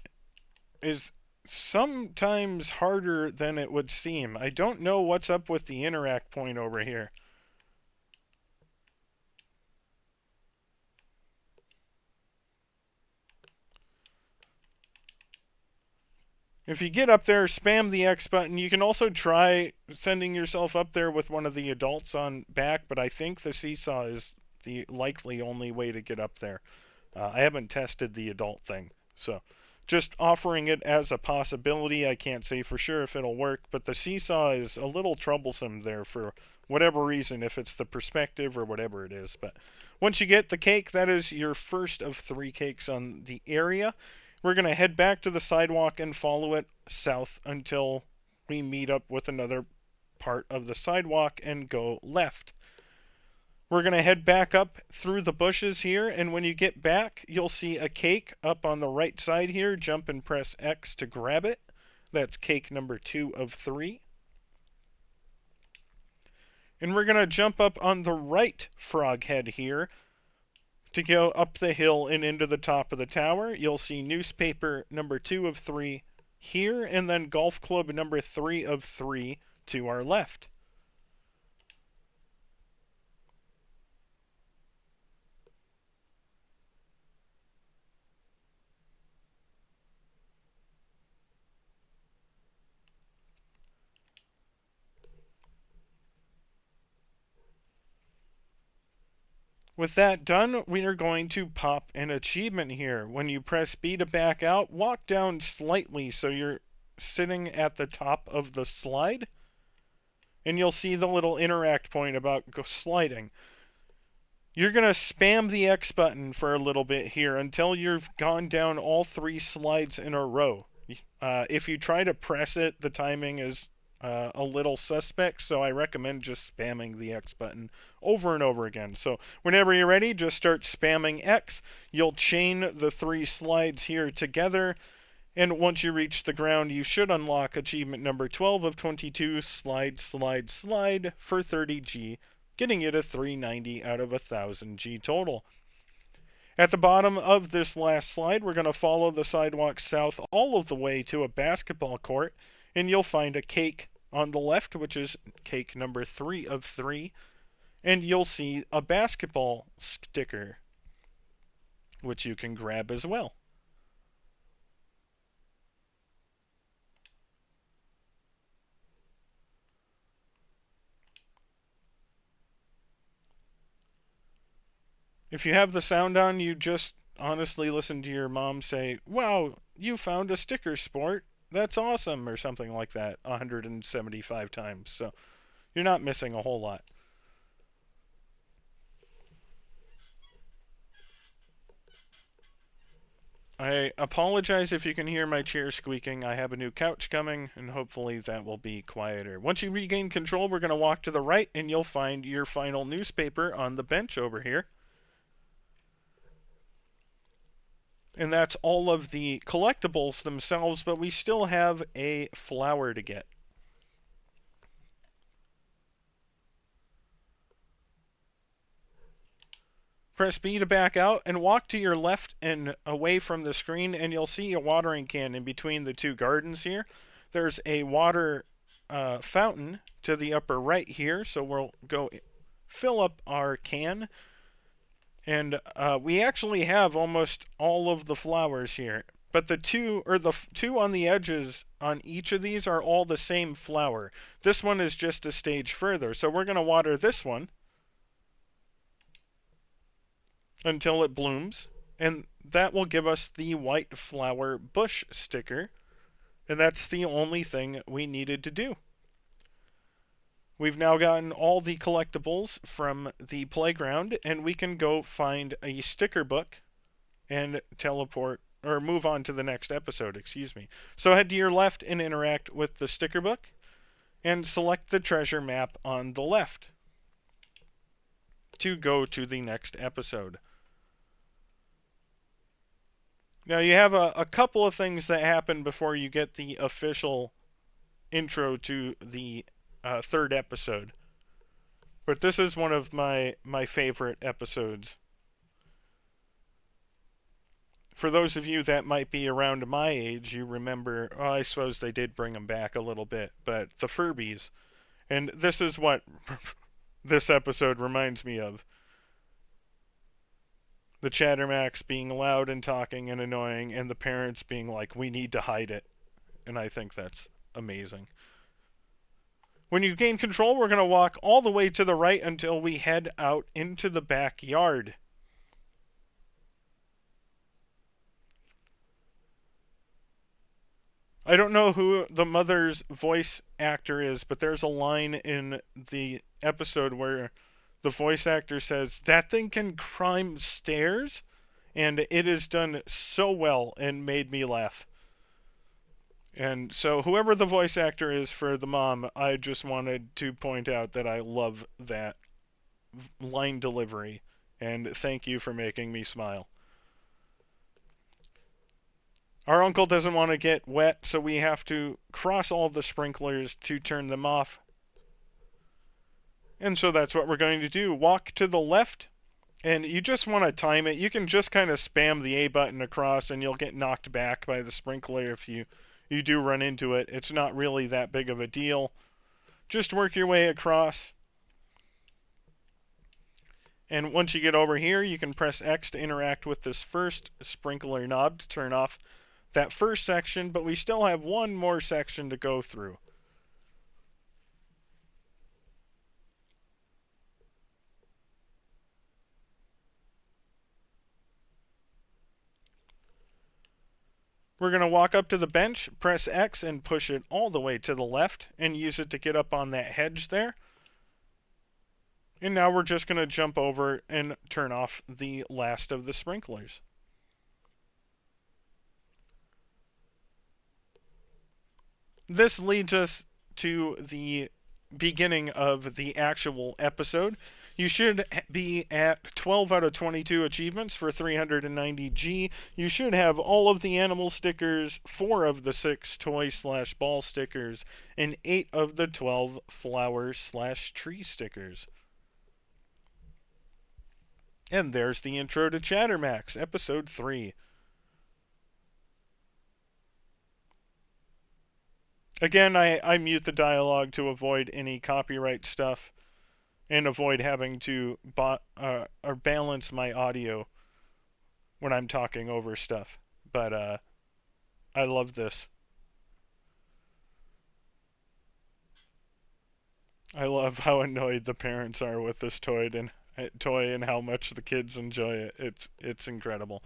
is sometimes harder than it would seem. I don't know what's up with the interact point over here. If you get up there, spam the X button. You can also try sending yourself up there with one of the adults on back, but I think the seesaw is the likely only way to get up there. I haven't tested the adult thing, so Just offering it as a possibility. I can't say for sure if it'll work, but the seesaw is a little troublesome there for whatever reason, if it's the perspective or whatever it is. But once you get the cake, that is your first of 3 cakes on the area. We're going to head back to the sidewalk and follow it south until we meet up with another part of the sidewalk and go left. We're going to head back up through the bushes here, and when you get back, you'll see a cake up on the right side here. Jump and press X to grab it. That's cake number 2 of 3. And we're going to jump up on the right frog head here to go up the hill and into the top of the tower. You'll see newspaper number 2 of 3 here, and then golf club number 3 of 3 to our left. With that done, we are going to pop an achievement here. When you press B to back out, walk down slightly so you're sitting at the top of the slide. And you'll see the little interact point about sliding. You're going to spam the X button for a little bit here until you've gone down all 3 slides in a row. If you try to press it, the timing is a little suspect, so I recommend just spamming the X button over and over again. So whenever you're ready, just start spamming X. You'll chain the 3 slides here together, and once you reach the ground, you should unlock achievement number 12 of 22, slide, slide, slide, for 30G, getting you to 390 out of 1000 G total. At the bottom of this last slide, we're going to follow the sidewalk south all of the way to a basketball court, and you'll find a cake on the left, which is cake number 3 of 3, and you'll see a basketball sticker, which you can grab as well. If you have the sound on, you just honestly listen to your mom say, "Wow, you found a sticker, sport. That's awesome," or something like that 175 times. So you're not missing a whole lot. I apologize if you can hear my chair squeaking. I have a new couch coming, and hopefully that will be quieter. Once you regain control, we're going to walk to the right, and you'll find your final newspaper on the bench over here. And that's all of the collectibles themselves, but we still have a flower to get. Press B to back out and walk to your left and away from the screen, and you'll see a watering can in between the 2 gardens here. There's a water fountain to the upper right here, so we'll go fill up our can. And we actually have almost all of the flowers here. But the 2 on the edges on each of these are all the same flower. This one is just a stage further. So we're going to water this one until it blooms. And that will give us the white flower bush sticker. And that's the only thing we needed to do. We've now gotten all the collectibles from the playground, and we can go find a sticker book and teleport, or move on to the next episode, excuse me. So head to your left and interact with the sticker book, and select the treasure map on the left to go to the next episode. Now you have a couple of things that happen before you get the official intro to the 3rd episode. But this is one of my favorite episodes. For those of you that might be around my age, you remember, I suppose they did bring them back a little bit, but the Furbies. And this is what this episode reminds me of. The Chattermax being loud and talking and annoying, and the parents being like, "We need to hide it." And I think that's amazing. When you gain control, we're going to walk all the way to the right until we head out into the backyard. I don't know who the mother's voice actor is, but there's a line in the episode where the voice actor says, "That thing can climb stairs?" And it is done so well and made me laugh. And so, whoever the voice actor is for the mom, I just wanted to point out that I love that line delivery. And thank you for making me smile. Our uncle doesn't want to get wet, so we have to cross all the sprinklers to turn them off. And so that's what we're going to do. Walk to the left, and you just want to time it. You can just kind of spam the A button across, and you'll get knocked back by the sprinkler if you do run into it. It's not really that big of a deal. Just work your way across. And once you get over here, you can press X to interact with this first sprinkler knob to turn off that first section, but we still have one more section to go through. We're going to walk up to the bench, press X, and push it all the way to the left, and use it to get up on that hedge there. And now we're just going to jump over and turn off the last of the sprinklers. This leads us to the beginning of the actual episode. You should be at 12 out of 22 achievements for 390G. You should have all of the animal stickers, 4 of the 6 toy/ball stickers, and 8 of the 12 flower/tree stickers. And there's the intro to Chattermax, episode 3. Again, I mute the dialogue to avoid any copyright stuff and avoid having to or balance my audio when I'm talking over stuff. But I love this. I love how annoyed the parents are with this toy and how much the kids enjoy it. It's incredible.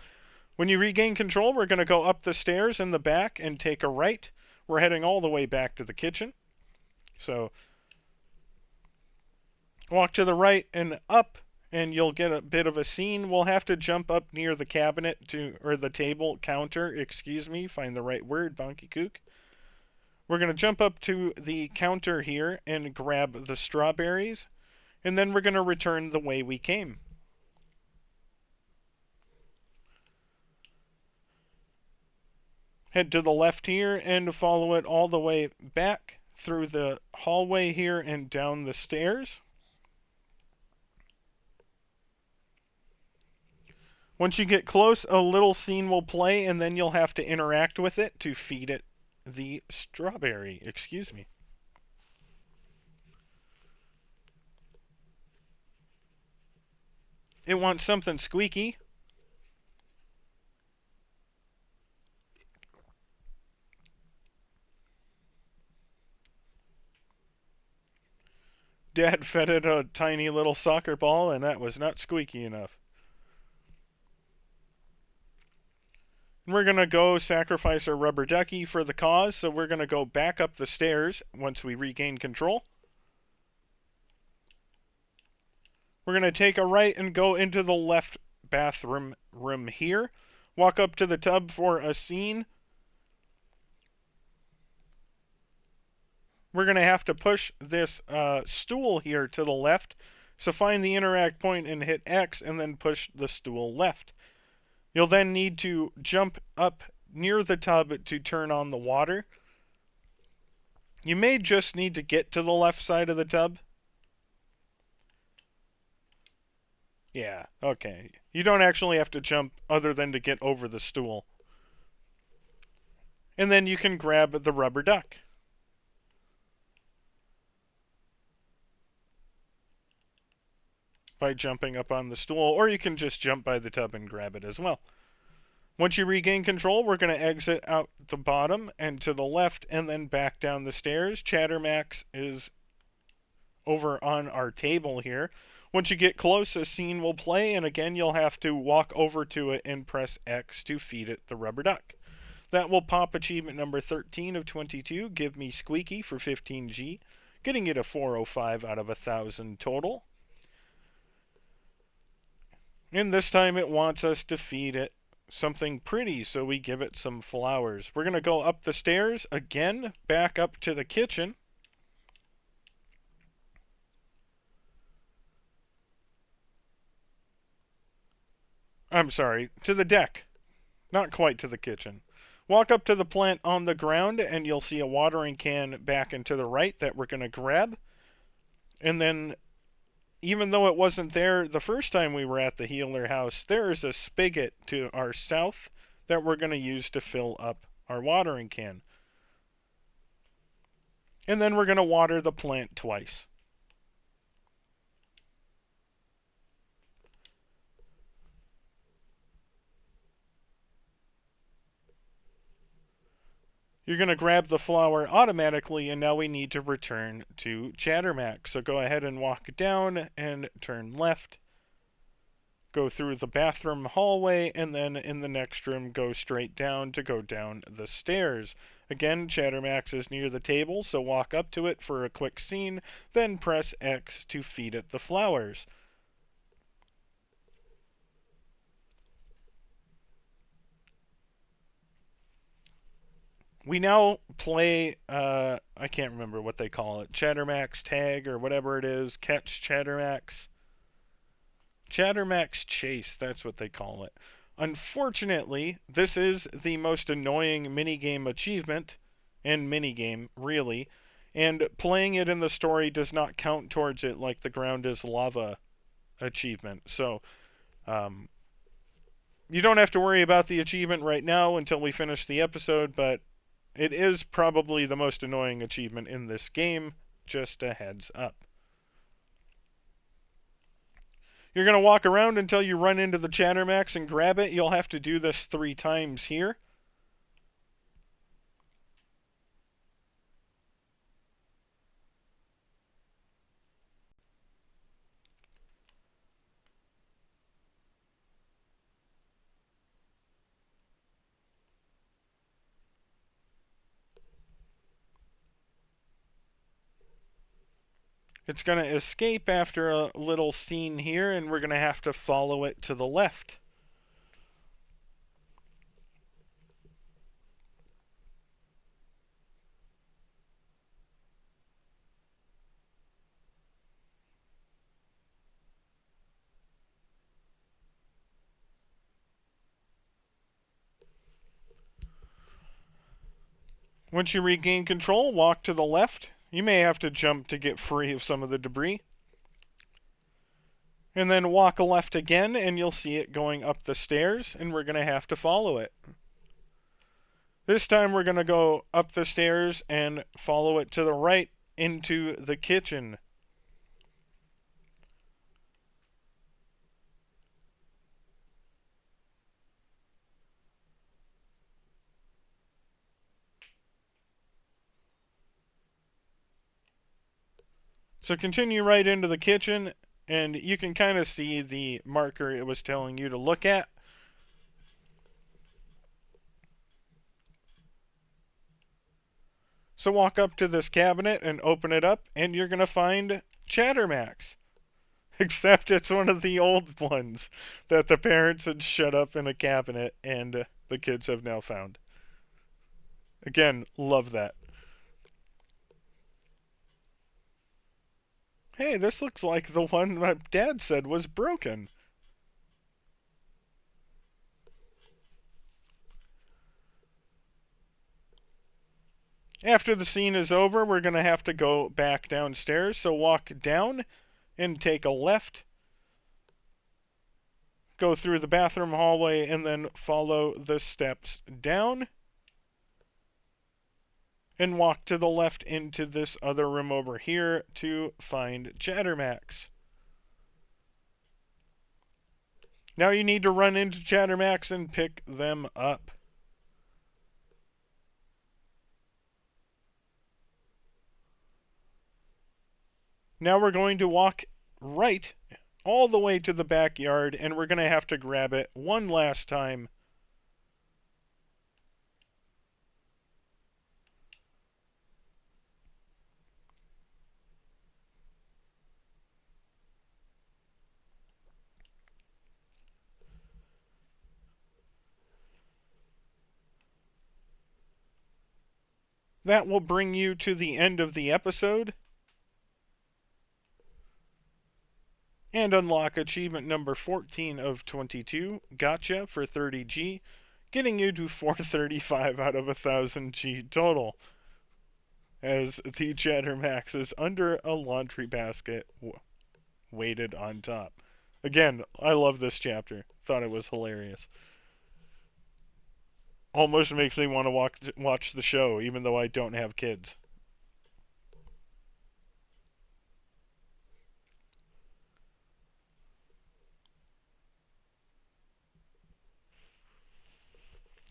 When you regain control, we're going to go up the stairs in the back and take a right. We're heading all the way back to the kitchen. So walk to the right and up, and you'll get a bit of a scene. We'll have to jump up near the cabinet or the table counter, find the right word, Bonkekook. We're going to jump up to the counter here and grab the strawberries, and then we're going to return the way we came. Head to the left here and follow it all the way back through the hallway here and down the stairs. Once you get close, a little scene will play, and then you'll have to interact with it to feed it the strawberry. Excuse me. It wants something squeaky. Dad fed it a tiny little soccer ball, and that was not squeaky enough. We're going to go sacrifice our rubber ducky for the cause, so we're going to go back up the stairs once we regain control. We're going to take a right and go into the left bathroom room here. Walk up to the tub for a scene. We're going to have to push this stool here to the left. So find the interact point and hit X, and then push the stool left. You'll then need to jump up near the tub to turn on the water. You may just need to get to the left side of the tub. Yeah, okay. You don't actually have to jump other than to get over the stool. And then you can grab the rubber duck. By jumping up on the stool, or you can just jump by the tub and grab it as well. Once you regain control, we're going to exit out the bottom and to the left and then back down the stairs. Chattermax is over on our table here. Once you get close, a scene will play, and again, you'll have to walk over to it and press X to feed it the rubber duck. That will pop achievement number 13 of 22, Give Me Squeaky for 15G, getting it a 405 out of 1,000 total. And this time it wants us to feed it something pretty, so we give it some flowers. We're going to go up the stairs again, back up to the kitchen. I'm sorry, to the deck. Not quite to the kitchen. Walk up to the plant on the ground, and you'll see a watering can back and to the right that we're going to grab. And then, even though it wasn't there the first time we were at the healer house, there is a spigot to our south that we're going to use to fill up our watering can. And then we're going to water the plant twice. You're going to grab the flower automatically, and now we need to return to Chattermax. So go ahead and walk down and turn left. Go through the bathroom hallway, and then in the next room, go straight down to go down the stairs. Again, Chattermax is near the table, so walk up to it for a quick scene, then press X to feed it the flowers. We now play, I can't remember what they call it, Chattermax Tag or whatever it is, Catch Chattermax. Chattermax Chase, that's what they call it. Unfortunately, this is the most annoying minigame achievement, and minigame, really, and playing it in the story does not count towards it like the ground is lava achievement. So, you don't have to worry about the achievement right now until we finish the episode, but it is probably the most annoying achievement in this game, just a heads up. You're going to walk around until you run into the Chattermax and grab it. You'll have to do this 3 times here. It's going to escape after a little scene here, and we're going to have to follow it to the left. Once you regain control, walk to the left. You may have to jump to get free of some of the debris. And then walk left again, and you'll see it going up the stairs, and we're going to have to follow it. This time we're going to go up the stairs and follow it to the right into the kitchen. So continue right into the kitchen, and you can kind of see the marker it was telling you to look at. So walk up to this cabinet and open it up, and you're going to find Chattermax. Except it's one of the old ones that the parents had shut up in a cabinet, and the kids have now found. Again, love that. Hey, this looks like the one my dad said was broken. After the scene is over, we're going to have to go back downstairs. So walk down and take a left. Go through the bathroom hallway and then follow the steps down. And walk to the left into this other room over here to find Chattermax. Now you need to run into Chattermax and pick them up. Now we're going to walk right all the way to the backyard, and we're going to have to grab it one last time. that will bring you to the end of the episode and unlock achievement number 14 of 22, Gotcha, for 30G, getting you to 435 out of 1000G total, as the Chattermax is under a laundry basket weighted on top. Again, I love this chapter. Thought it was hilarious. Almost makes me want to watch the show, even though I don't have kids.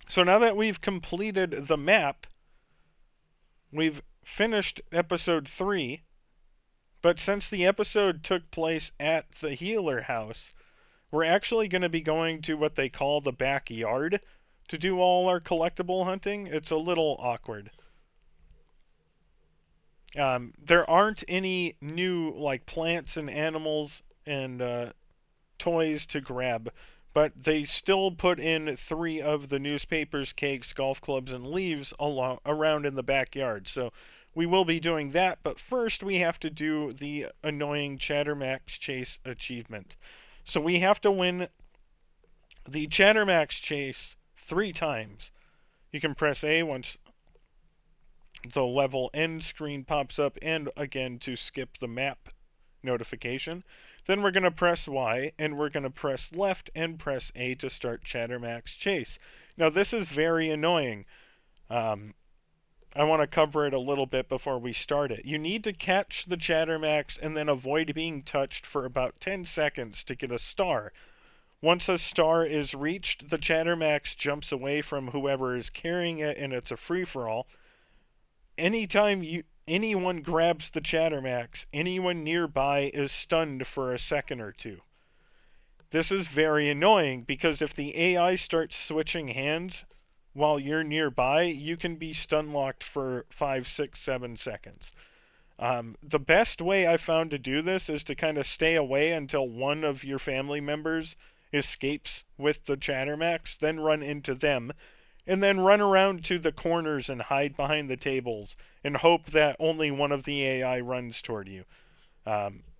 So now that we've completed the map, we've finished episode 3, but since the episode took place at the healer house, we're actually going to be going to what they call the backyard to do all our collectible hunting. It's a little awkward. There aren't any new like plants and animals and toys to grab, but they still put in 3 of the newspapers, cakes, golf clubs, and leaves around in the backyard. So we will be doing that, but first we have to do the annoying Chattermax chase achievement. So we have to win the Chattermax chase 3 times. You can press A once the level end screen pops up, and again to skip the map notification. Then we're going to press Y, and we're going to press left and press A to start Chattermax chase. Now this is very annoying. I want to cover it a little bit before we start it. You need to catch the Chattermax and then avoid being touched for about 10 seconds to get a star. Once a star is reached, the Chattermax jumps away from whoever is carrying it, and it's a free-for-all. Anytime anyone grabs the Chattermax, anyone nearby is stunned for a second or two. This is very annoying because if the AI starts switching hands while you're nearby, you can be stun locked for 5, 6, 7 seconds. The best way I found to do this is to kind of stay away until one of your family members escapes with the Chattermax, then run into them, and then run around to the corners and hide behind the tables and hope that only one of the AI runs toward you.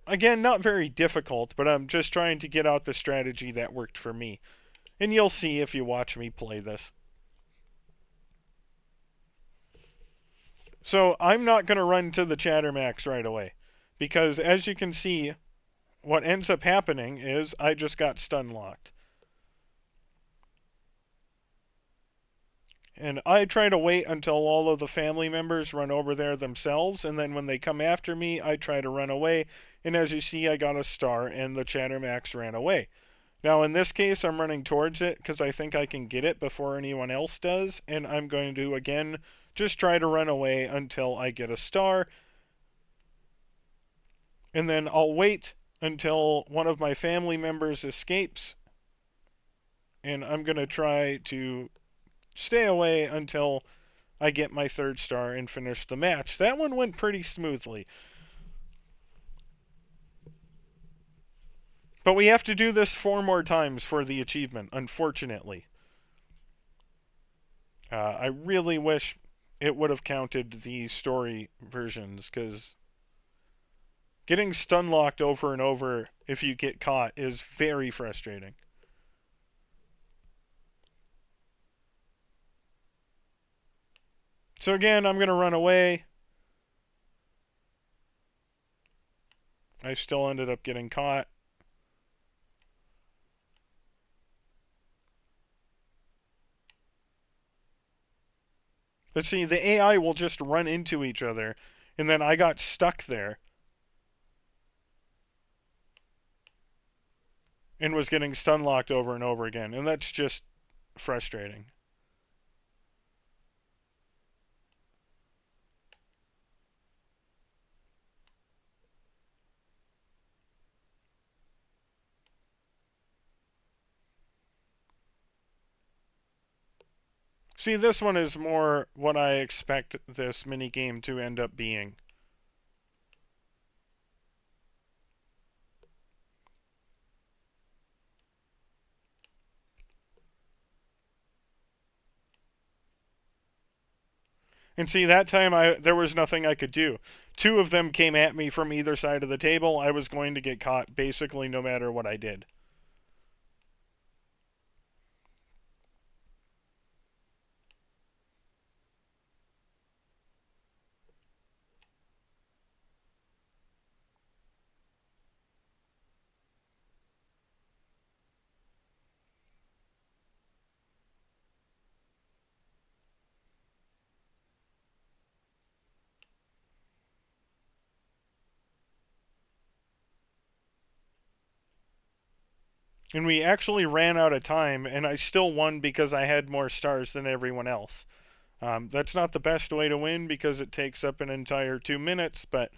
Again, not very difficult, but I'm just trying to get out the strategy that worked for me. And you'll see if you watch me play this. So I'm not going to run to the Chattermax right away, because as you can see, what ends up happening is I just got stun locked. And I try to wait until all of the family members run over there themselves, and then when they come after me, I try to run away. And as you see, I got a star, and the Chattermax ran away. Now, in this case, I'm running towards it because I think I can get it before anyone else does, and I'm going to, again, just try to run away until I get a star. And then I'll wait until one of my family members escapes, and I'm going to try to stay away until I get my 3rd star and finish the match. That one went pretty smoothly. But we have to do this 4 more times for the achievement, unfortunately. I really wish it would have counted the story versions, because getting stun locked over and over if you get caught is very frustrating. So again, I'm going to run away. I still ended up getting caught. But see, the AI will just run into each other, and then I got stuck there and was getting stun locked over and over again, and that's just frustrating. See, this one is more what I expect this minigame to end up being. And see, that time there was nothing I could do. Two of them came at me from either side of the table. I was going to get caught basically no matter what I did. And we actually ran out of time, and I still won because I had more stars than everyone else. That's not the best way to win because it takes up an entire 2 minutes, but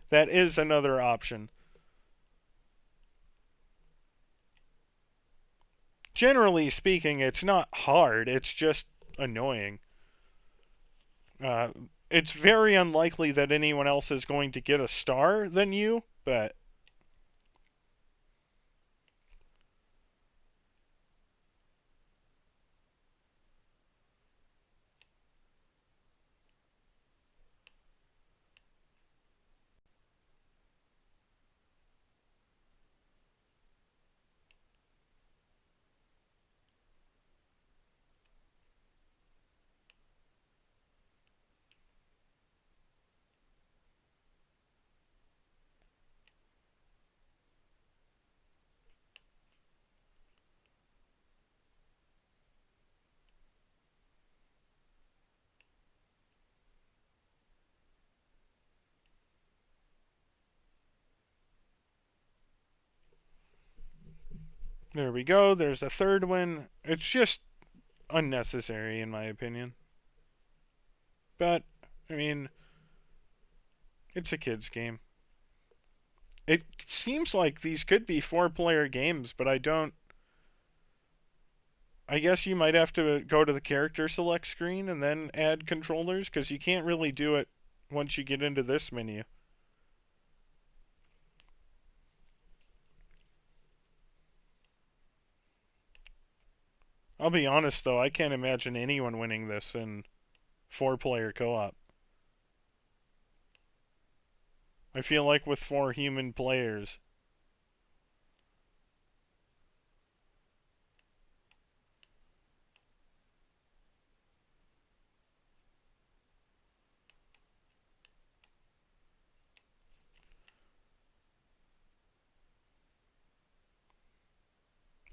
that is another option. Generally speaking, it's not hard, it's just annoying. Uh, it's very unlikely that anyone else is going to get a star than you, but there we go. There's a third one. It's just unnecessary, in my opinion. But, I mean, it's a kid's game. It seems like these could be 4-player games, but I don't. I guess you might have to go to the character select screen and then add controllers, because you can't really do it once you get into this menu. I'll be honest, though, I can't imagine anyone winning this in 4-player co op. I feel like with 4 human players,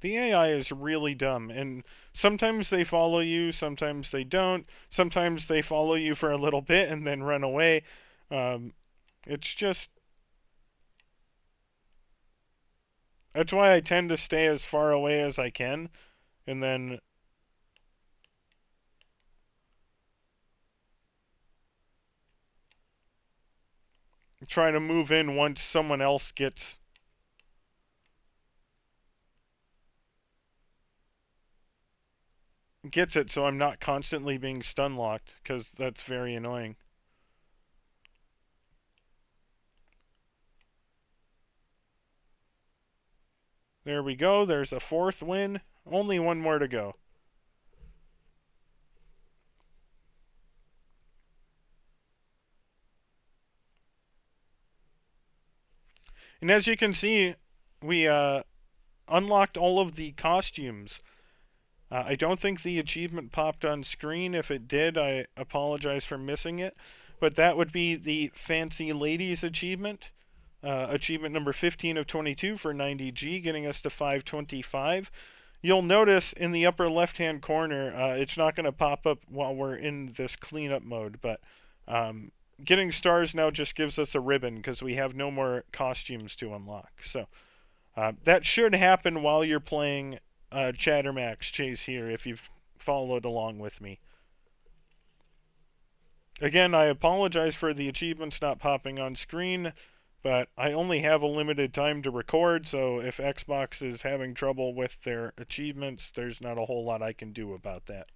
the AI is really dumb, and sometimes they follow you, sometimes they don't. Sometimes they follow you for a little bit and then run away. Um, it's just. That's why I tend to stay as far away as I can, and then try to move in once someone else gets it, so I'm not constantly being stun locked, because that's very annoying. There we go. There's a fourth win. Only one more to go. And as you can see, we unlocked all of the costumes. I don't think the achievement popped on screen. If it did, I apologize for missing it. But that would be the Fancy Ladies achievement. Achievement number 15 of 22 for 90G, getting us to 525. You'll notice in the upper left-hand corner, it's not going to pop up while we're in this cleanup mode, but getting stars now just gives us a ribbon because we have no more costumes to unlock. So that should happen while you're playing Chattermax Chase here if you've followed along with me. Again, I apologize for the achievements not popping on screen, but I only have a limited time to record, so if Xbox is having trouble with their achievements, there's not a whole lot I can do about that.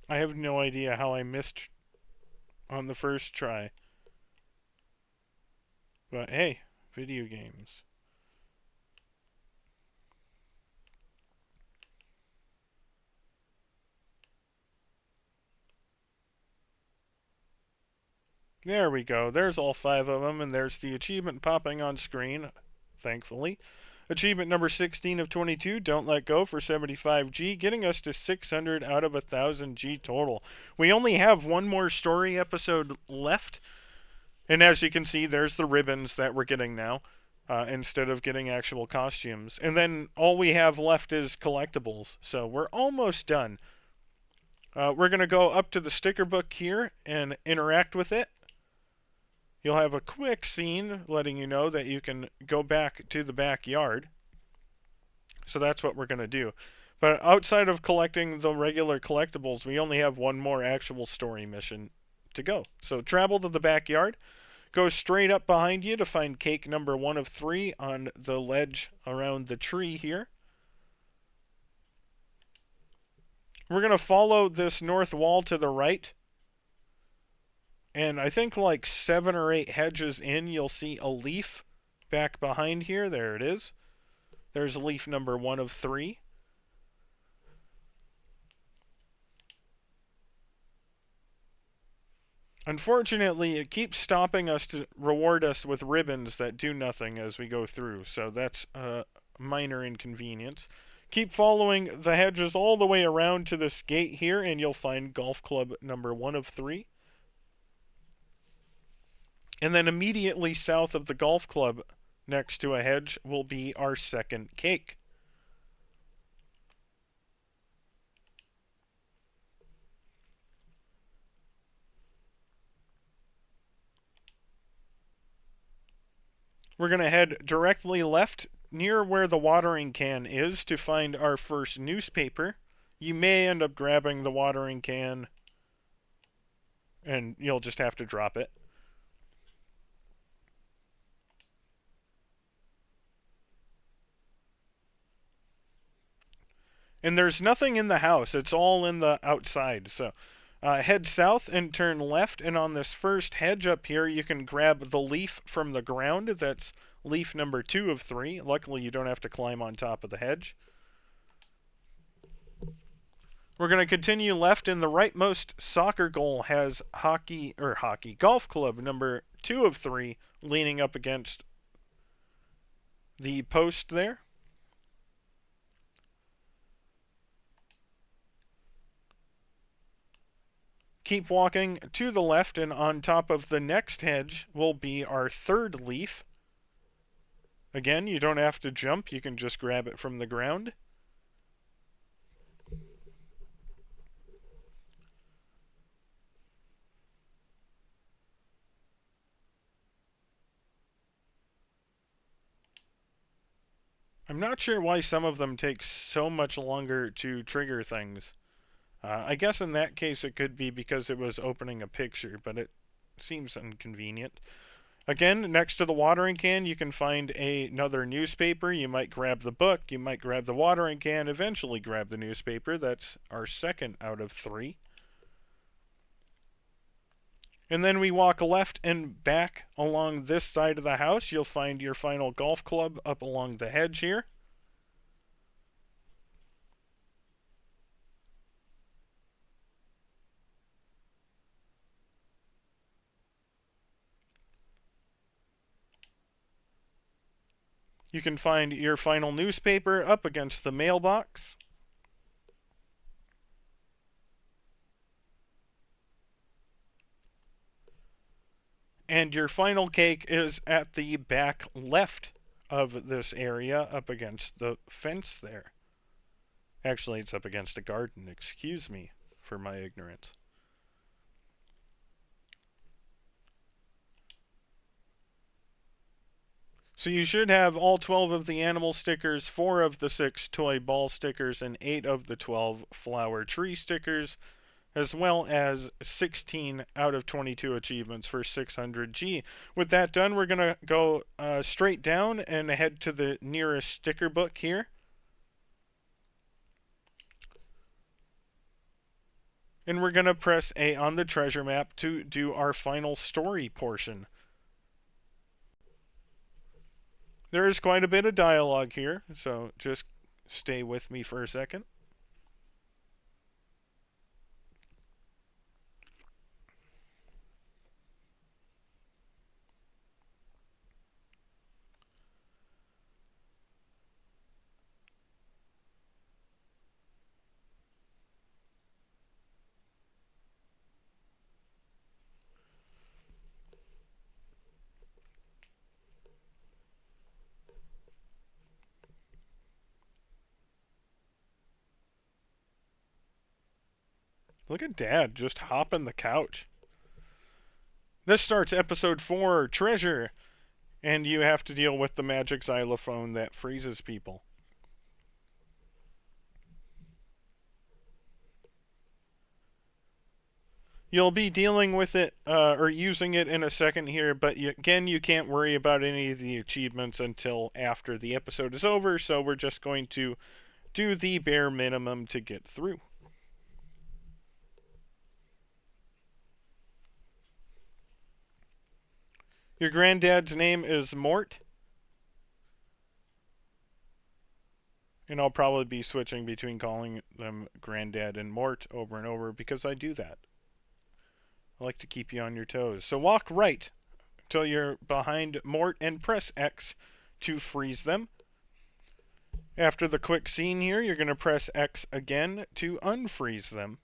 I have no idea how I missed on the first try. But hey, video games. There we go. There's all 5 of them, and there's the achievement popping on screen, thankfully. Achievement number 16 of 22, Don't Let Go for 75G, getting us to 600 out of 1000 G total. We only have one more story episode left, and as you can see, there's the ribbons that we're getting now, instead of getting actual costumes. And then all we have left is collectibles, so we're almost done. We're going to go up to the sticker book here and interact with it. You'll have a quick scene letting you know that you can go back to the backyard. So that's what we're going to do. But outside of collecting the regular collectibles, we only have one more actual story mission to go. So travel to the backyard. Go straight up behind you to find cake number 1 of 3 on the ledge around the tree here. We're going to follow this north wall to the right. And I think like 7 or 8 hedges in, you'll see a leaf back behind here. There it is. There's leaf number 1 of 3. Unfortunately, it keeps stopping us to reward us with ribbons that do nothing as we go through, so that's a minor inconvenience. Keep following the hedges all the way around to this gate here, and you'll find golf club number 1 of 3. And then immediately south of the golf club, next to a hedge, will be our second cake. We're going to head directly left near where the watering can is to find our first newspaper. You may end up grabbing the watering can, and you'll just have to drop it. And there's nothing in the house. It's all in the outside. So head south and turn left. And on this first hedge up here, you can grab the leaf from the ground. That's leaf number 2 of 3. Luckily, you don't have to climb on top of the hedge. We're going to continue left, and the rightmost soccer goal has golf club number 2 of 3 leaning up against the post there. Keep walking to the left, and on top of the next hedge will be our third leaf. Again, you don't have to jump, you can just grab it from the ground. I'm not sure why some of them take so much longer to trigger things. I guess in that case it could be because it was opening a picture, but it seems inconvenient. Again, next to the watering can, you can find another newspaper. You might grab the book, you might grab the watering can, eventually grab the newspaper. That's our second out of 3. And then we walk left and back along this side of the house. You'll find your final golf club up along the hedge here. You can find your final newspaper up against the mailbox. And your final cake is at the back left of this area, up against the fence there. Actually, it's up against a garden. Excuse me for my ignorance. So you should have all 12 of the animal stickers, 4 of the 6 toy ball stickers, and 8 of the 12 flower tree stickers, as well as 16 out of 22 achievements for 600G. With that done, we're going to go straight down and head to the nearest sticker book here. And we're going to press A on the treasure map to do our final story portion. There is quite a bit of dialogue here, so just stay with me for a second. Look at Dad just hopping the couch. This starts episode 4, Treasure, and you have to deal with the magic xylophone that freezes people. You'll be dealing with it or using it in a second here, but again, you can't worry about any of the achievements until after the episode is over, so we're just going to do the bare minimum to get through. Your granddad's name is Mort, and I'll probably be switching between calling them Granddad and Mort over and over because I do that. I like to keep you on your toes. So walk right till you're behind Mort and press X to freeze them. After the quick scene here, you're going to press X again to unfreeze them.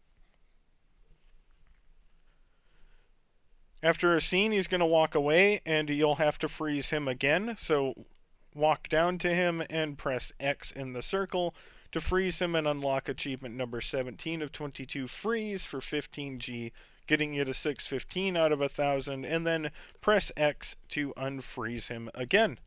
After a scene, he's going to walk away, and you'll have to freeze him again. So walk down to him and press X in the circle to freeze him and unlock achievement number 17 of 22, freeze for 15G, getting you to 615 out of 1,000, and then press X to unfreeze him again.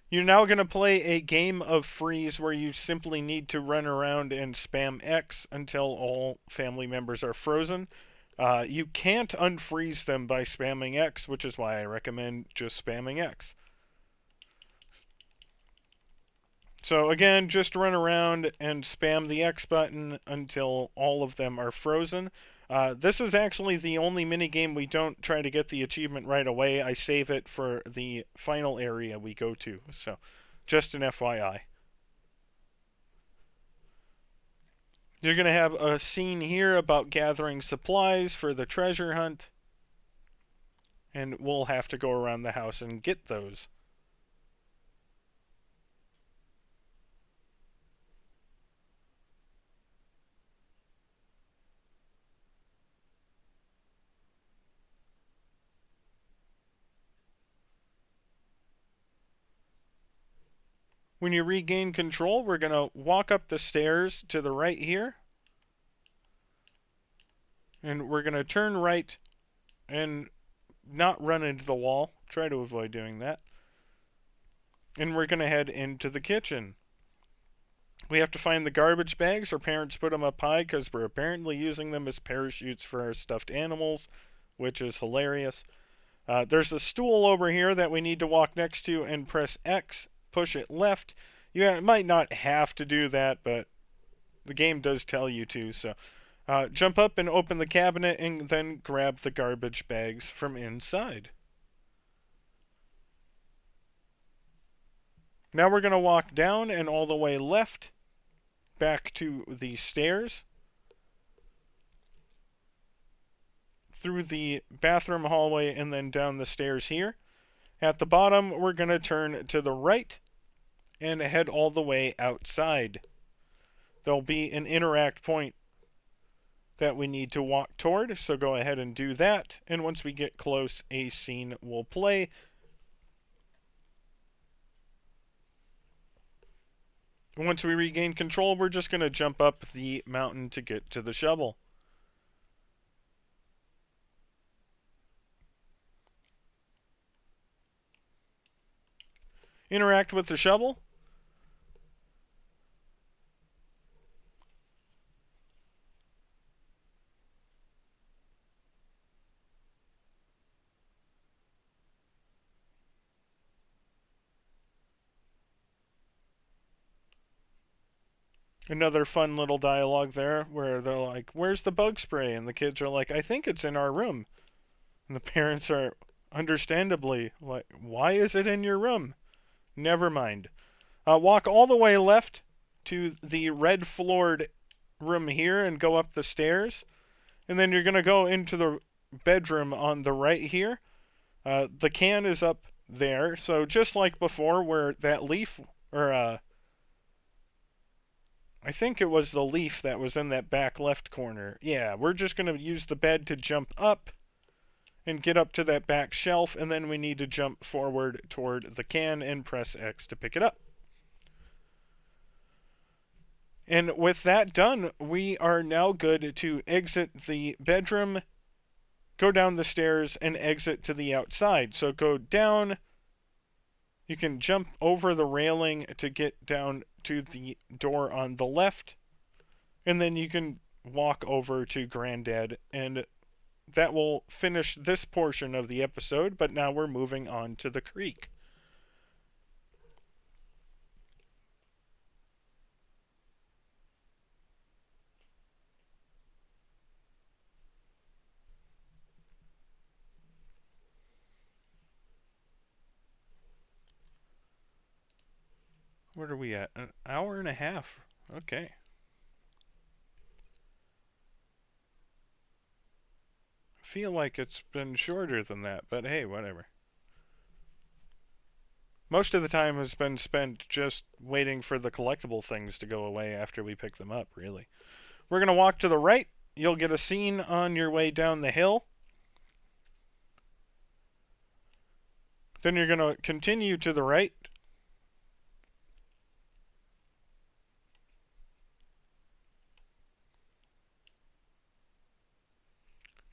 You're now going to play a game of freeze where you simply need to run around and spam X until all family members are frozen. You can't unfreeze them by spamming X, which is why I recommend just spamming X. So again, just run around and spam the X button until all of them are frozen. This is actually the only minigame we don't try to get the achievement right away. I save it for the final area we go to. So just an FYI. You're going to have a scene here about gathering supplies for the treasure hunt. And we'll have to go around the house and get those. When you regain control, we're going to walk up the stairs to the right here. And we're going to turn right and not run into the wall. Try to avoid doing that. And we're going to head into the kitchen. We have to find the garbage bags. Our parents put them up high because we're apparently using them as parachutes for our stuffed animals, which is hilarious. There's a stool over here that we need to walk next to and press X, push it left. You might not have to do that, but the game does tell you to. So jump up and open the cabinet and then grab the garbage bags from inside. Now we're going to walk down and all the way left back to the stairs. Through the bathroom hallway and then down the stairs here. At the bottom, we're going to turn to the right and head all the way outside. There'll be an interact point that we need to walk toward, so go ahead and do that. And once we get close, a scene will play. Once we regain control, we're just going to jump up the mountain to get to the shovel. Interact with the shovel. Another fun little dialogue there where they're like, "Where's the bug spray?" And the kids are like, "I think it's in our room." And the parents are understandably like, "Why is it in your room?" Never mind. Walk all the way left to the red floored room here and go up the stairs. And then you're going to go into the bedroom on the right here. The can is up there. So just like before, where that leaf, or I think it was the leaf that was in that back left corner. Yeah, we're just going to use the bed to jump up and get up to that back shelf, and then we need to jump forward toward the can and press X to pick it up. And with that done, we are now good to exit the bedroom, go down the stairs, and exit to the outside. So go down. You can jump over the railing to get down to the door on the left, and then you can walk over to Granddad, and that will finish this portion of the episode, but now we're moving on to the creek. What are we at? An hour and a half. Okay. Feel like it's been shorter than that, but hey, whatever. Most of the time has been spent just waiting for the collectible things to go away after we pick them up, really. We're going to walk to the right. You'll get a scene on your way down the hill. Then you're going to continue to the right.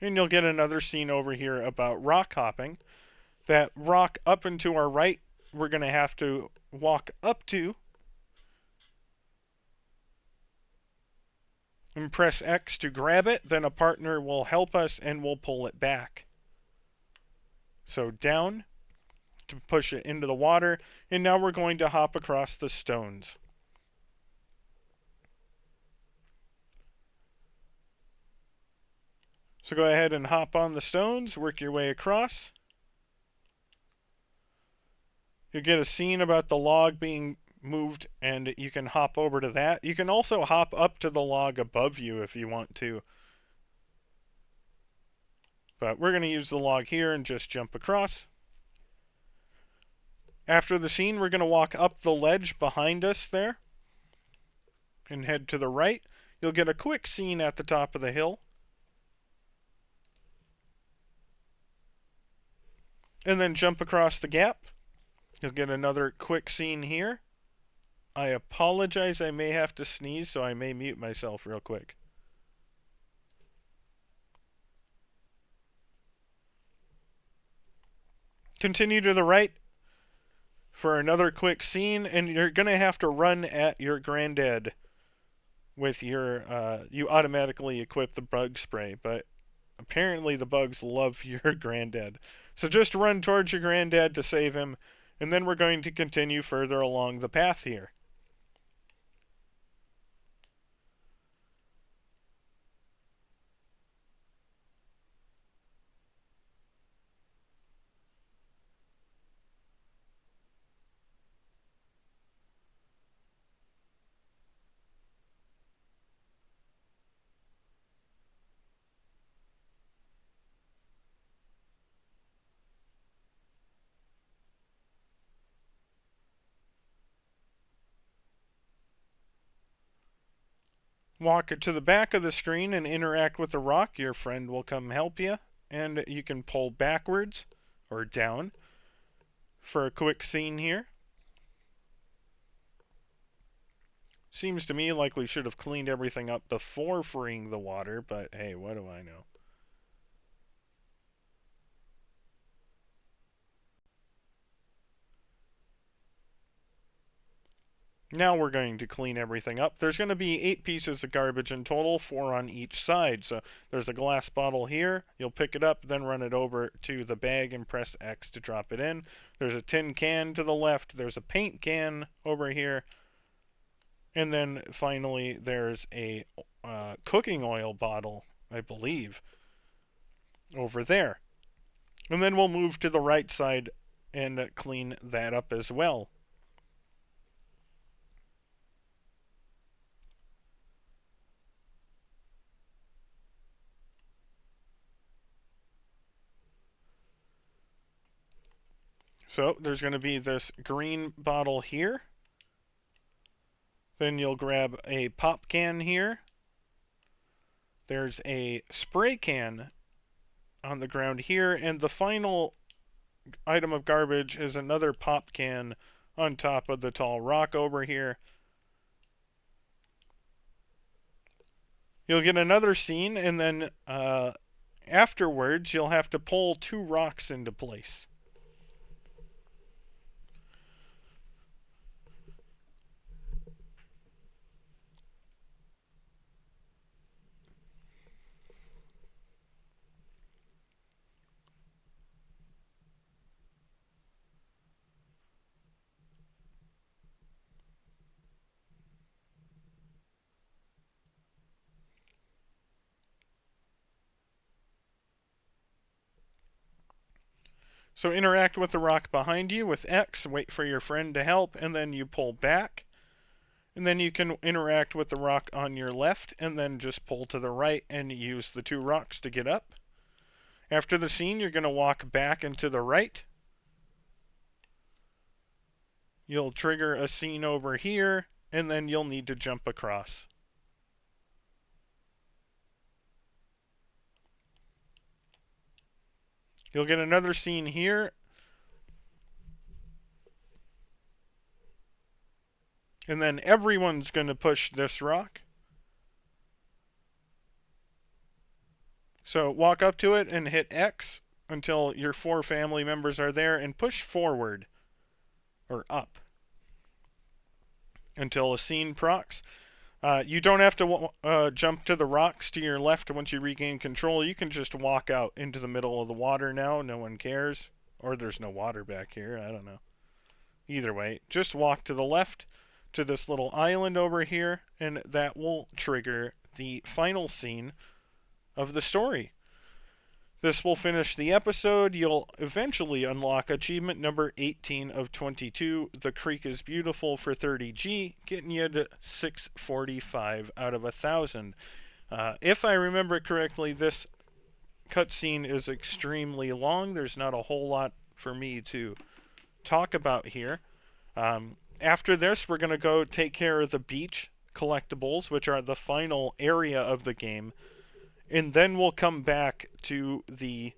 And you'll get another scene over here about rock hopping. That rock up and to our right, we're going to have to walk up to and press X to grab it. Then a partner will help us and we'll pull it back. So down to push it into the water. And now we're going to hop across the stones. So go ahead and hop on the stones, work your way across. You'll get a scene about the log being moved, and you can hop over to that. You can also hop up to the log above you if you want to. But we're going to use the log here and just jump across. After the scene, we're going to walk up the ledge behind us there and head to the right. You'll get a quick scene at the top of the hill. And then jump across the gap. You'll get another quick scene here. I apologize, I may have to sneeze, so I may mute myself real quick. Continue to the right for another quick scene, and you're going to have to run at your granddad with your, you automatically equip the bug spray, but apparently the bugs love your granddad. So just run towards your granddad to save him, and then we're going to continue further along the path here. Walk to the back of the screen and interact with the rock. Your friend will come help you, and you can pull backwards or down for a quick scene here. Seems to me like we should have cleaned everything up before freeing the water, but hey, what do I know? Now we're going to clean everything up. There's going to be 8 pieces of garbage in total, 4 on each side. So there's a glass bottle here. You'll pick it up, then run it over to the bag and press X to drop it in. There's a tin can to the left. There's a paint can over here. And then finally, there's a cooking oil bottle, I believe, over there. And then we'll move to the right side and clean that up as well. So there's going to be this green bottle here. Then you'll grab a pop can here. There's a spray can on the ground here. And the final item of garbage is another pop can on top of the tall rock over here. You'll get another scene, and then afterwards you'll have to pull 2 rocks into place. So interact with the rock behind you with X, wait for your friend to help, and then you pull back. And then you can interact with the rock on your left, and then just pull to the right and use the 2 rocks to get up. After the scene, you're going to walk back and to the right. You'll trigger a scene over here, and then you'll need to jump across. You'll get another scene here. And then everyone's going to push this rock. So walk up to it and hit X until your 4 family members are there, and push forward or up until a scene procs. You don't have to jump to the rocks to your left once you regain control. You can just walk out into the middle of the water now. No one cares. Or there's no water back here. I don't know. Either way, just walk to the left to this little island over here, and that will trigger the final scene of the story. This will finish the episode. You'll eventually unlock achievement number 18 of 22. The Creek is Beautiful for 30G, getting you to 645 out of 1,000. If I remember correctly, this cutscene is extremely long. There's not a whole lot for me to talk about here. After this, we're going to go take care of the beach collectibles, which are the final area of the game. And then we'll come back to the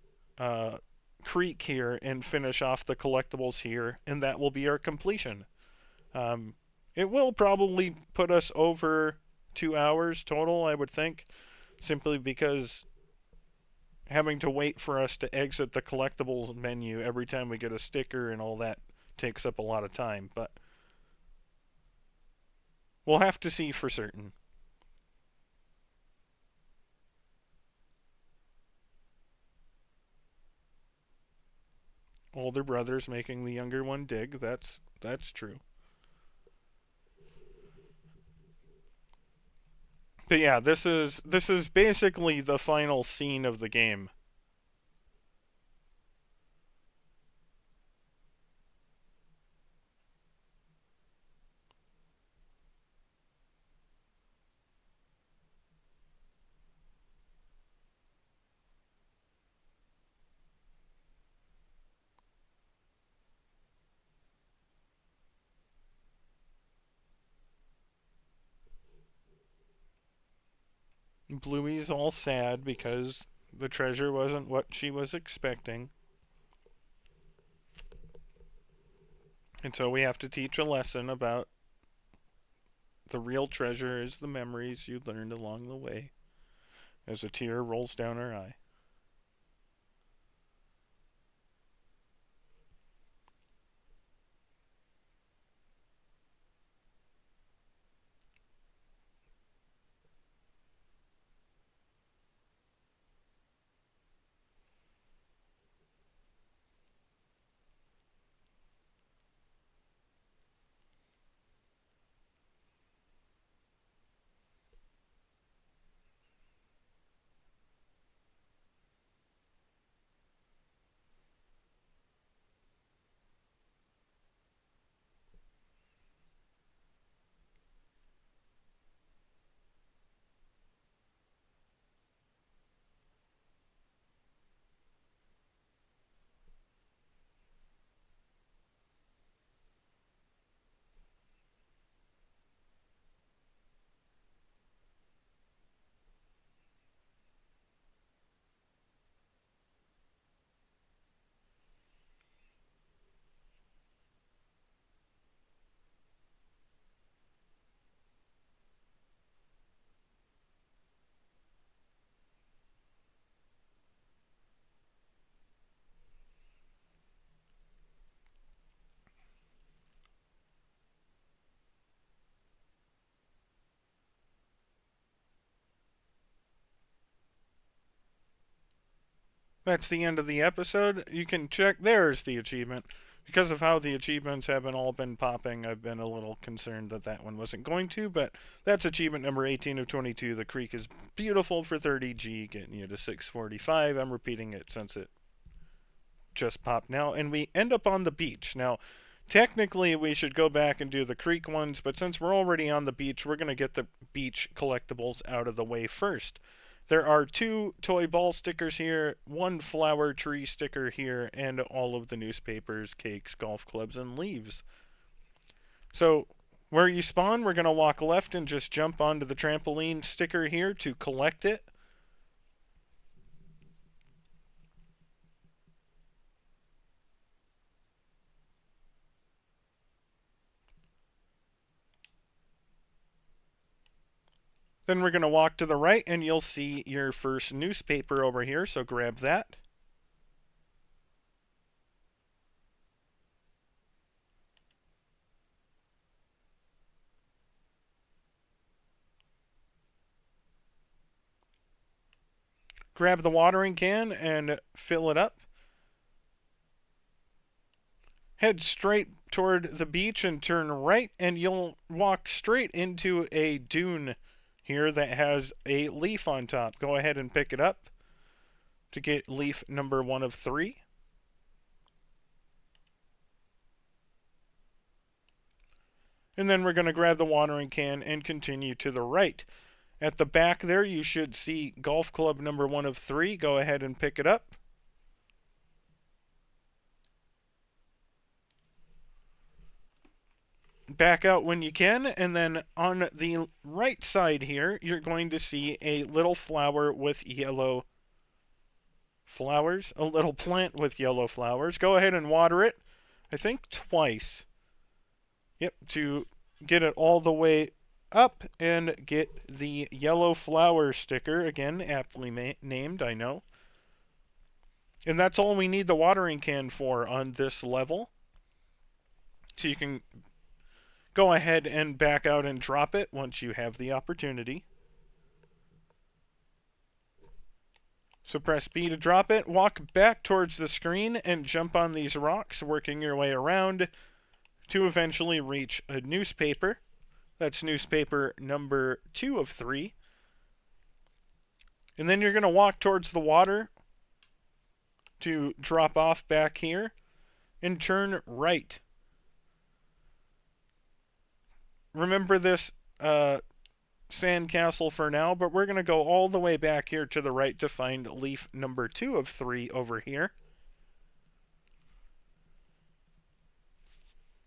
creek here and finish off the collectibles here, and that will be our completion. It will probably put us over 2 hours total, I would think, simply because having to wait for us to exit the collectibles menu every time we get a sticker and all that takes up a lot of time, but we'll have to see for certain. Older brother's making the younger one dig. That's true. But yeah, this is basically the final scene of the game. Bluey's all sad because the treasure wasn't what she was expecting. And so we have to teach a lesson about the real treasure is the memories you learned along the way, as a tear rolls down her eye. that's the end of the episode. You can check. There's the achievement. Because of how the achievements haven't all been popping, I've been a little concerned that that one wasn't going to, but that's achievement number 18 of 22. The creek is beautiful for 30G, getting you to 645. I'm repeating it since it just popped now. And we end up on the beach. Now, technically, we should go back and do the creek ones, but since we're already on the beach, we're going to get the beach collectibles out of the way first. There are 2 toy ball stickers here, 1 flower tree sticker here, and all of the newspapers, cakes, golf clubs, and leaves. So, where you spawn, we're going to walk left and just jump onto the trampoline sticker here to collect it. Then we're going to walk to the right and you'll see your first newspaper over here, so grab that. Grab the watering can and fill it up. Head straight toward the beach and turn right, and you'll walk straight into a dune here that has a leaf on top. Go ahead and pick it up to get leaf number 1 of 3. And then we're going to grab the watering can and continue to the right. At the back there, you should see golf club number 1 of 3. Go ahead and pick it up. Back out when you can, and then on the right side here, you're going to see a little flower with yellow flowers, a little plant with yellow flowers. Go ahead and water it, I think twice. Yep, to get it all the way up and get the yellow flower sticker, again, aptly named, I know. And that's all we need the watering can for on this level. So you can go ahead and back out and drop it once you have the opportunity. So press B to drop it, walk back towards the screen, and jump on these rocks, working your way around to eventually reach a newspaper. That's newspaper number 2 of 3. And then you're going to walk towards the water to drop off back here and turn right. Remember this sandcastle for now, but we're going to go all the way back here to the right to find leaf number 2 of 3 over here.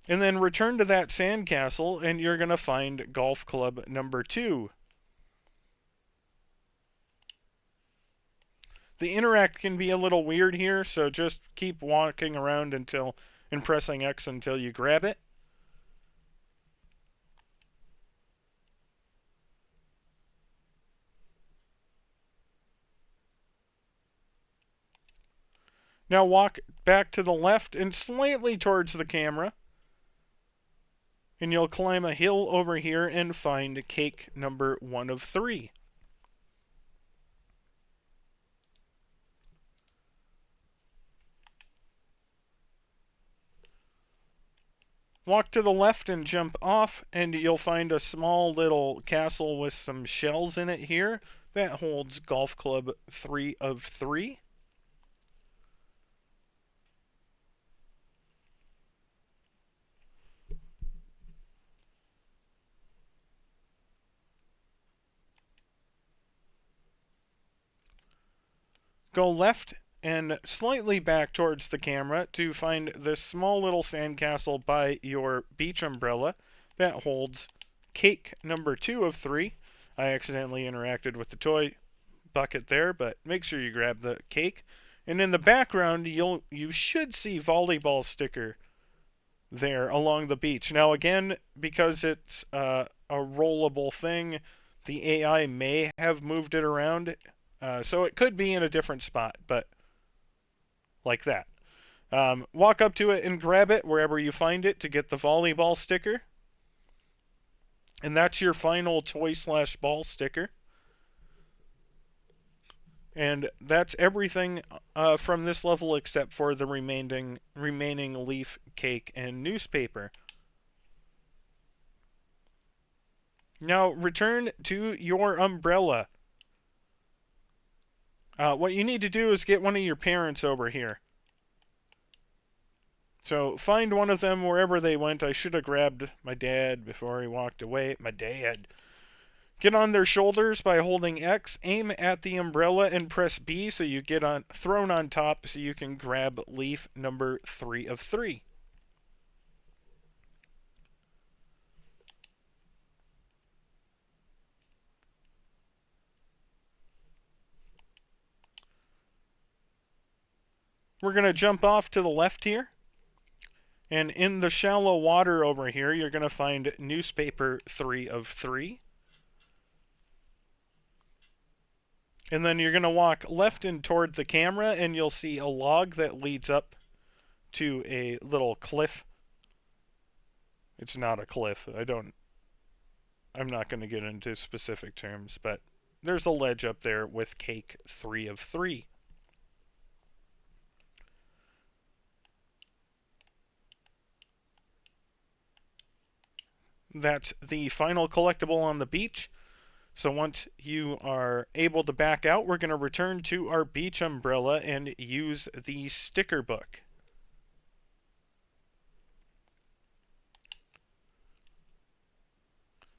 And then return to that sandcastle, and you're going to find golf club number 2. The interact can be a little weird here, so just keep walking around and pressing X until you grab it. Now walk back to the left and slightly towards the camera. And you'll climb a hill over here and find cake number 1 of 3. Walk to the left and jump off, and you'll find a small little castle with some shells in it here that holds golf club 3 of 3. Go left and slightly back towards the camera to find this small little sandcastle by your beach umbrella that holds cake number 2 of 3. I accidentally interacted with the toy bucket there, but make sure you grab the cake. And in the background, you should see volleyball sticker there along the beach. Now again, because it's a rollable thing, the AI may have moved it around. So it could be in a different spot, but like that. Walk up to it and grab it wherever you find it to get the volleyball sticker. And that's your final toy/ball sticker. And that's everything from this level except for the remaining leaf, cake, and newspaper. Now return to your umbrella. What you need to do is get one of your parents over here. So find one of them wherever they went. I should have grabbed my dad before he walked away. My dad. Get on their shoulders by holding X, aim at the umbrella, and press B so you get thrown on top so you can grab leaf number 3 of 3. We're going to jump off to the left here. And in the shallow water over here, you're going to find newspaper 3 of 3. And then you're going to walk left and toward the camera, and you'll see a log that leads up to a little cliff. It's not a cliff. I'm not going to get into specific terms, but there's a ledge up there with cake 3 of 3. That's the final collectible on the beach. So once you are able to back out, we're going to return to our beach umbrella and use the sticker book.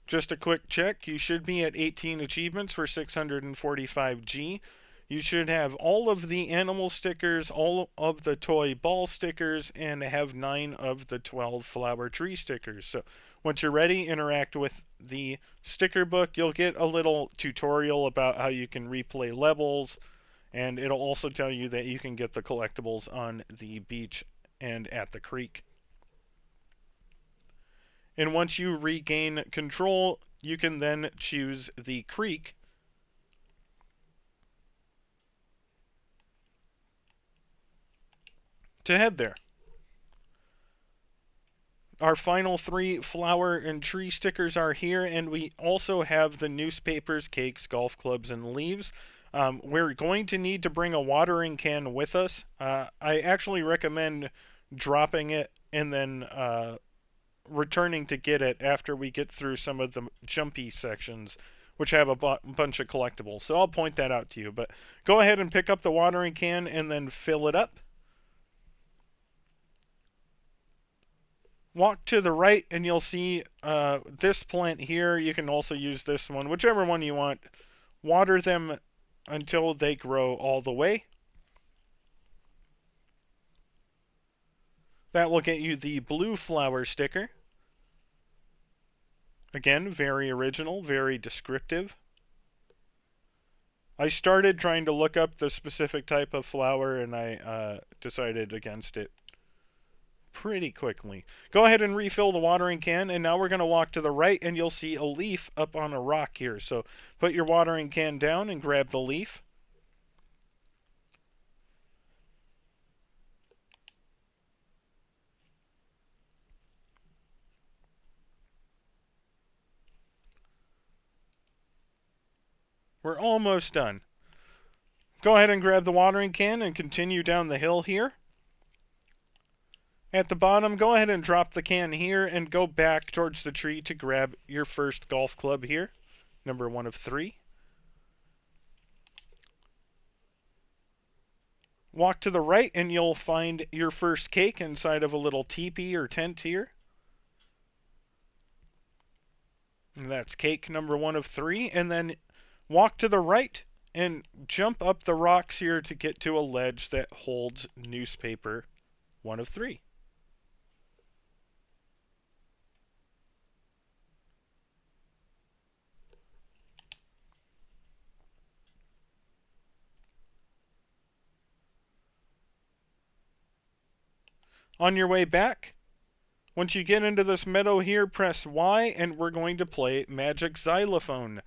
Just a quick check, you should be at 18 achievements for 645G. You should have all of the animal stickers, all of the toy ball stickers, and have 9 of the 12 flower tree stickers. So once you're ready, interact with the sticker book. You'll get a little tutorial about how you can replay levels, and it'll also tell you that you can get the collectibles on the beach and at the creek. And once you regain control, you can then choose the creek to head there. Our final 3 flower and tree stickers are here, and we also have the newspapers, cakes, golf clubs, and leaves. We're going to need to bring a watering can with us. I actually recommend dropping it and then returning to get it after we get through some of the jumpy sections, which have a bunch of collectibles. So I'll point that out to you. But go ahead and pick up the watering can and then fill it up. Walk to the right and you'll see this plant here. You can also use this one, whichever one you want. Water them until they grow all the way. That will get you the blue flower sticker. Again, very original, very descriptive. I started trying to look up the specific type of flower and I decided against it pretty quickly. Go ahead and refill the watering can, and now we're going to walk to the right and you'll see a leaf up on a rock here. So put your watering can down and grab the leaf. We're almost done. Go ahead and grab the watering can and continue down the hill here. At the bottom, go ahead and drop the can here and go back towards the tree to grab your first golf club here, number 1 of 3. Walk to the right and you'll find your first cake inside of a little teepee or tent here. And that's cake number 1 of 3. And then walk to the right and jump up the rocks here to get to a ledge that holds newspaper 1 of 3. On your way back, once you get into this meadow here, press Y and we're going to play Magic Xylophone.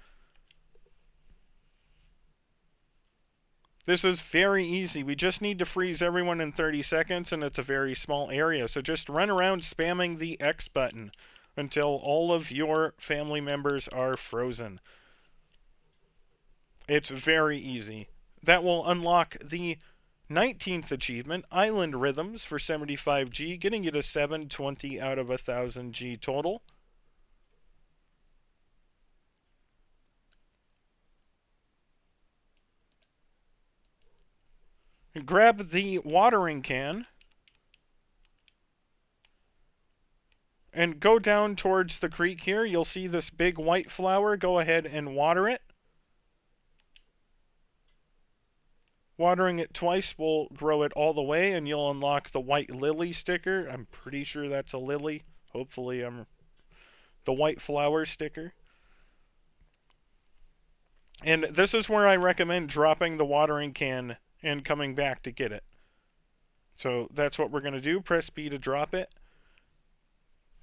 This is very easy. We just need to freeze everyone in 30 seconds and it's a very small area. So just run around spamming the X button until all of your family members are frozen. It's very easy. that will unlock the 19th achievement, Island Rhythms, for 75G, getting you to 720 out of 1000G total. Grab the watering can and go down towards the creek here. You'll see this big white flower. Go ahead and water it. Watering it twice will grow it all the way, and you'll unlock the white lily sticker. I'm pretty sure that's a lily. Hopefully I'm the white flower sticker. And this is where I recommend dropping the watering can and coming back to get it. So that's what we're going to do. Press B to drop it.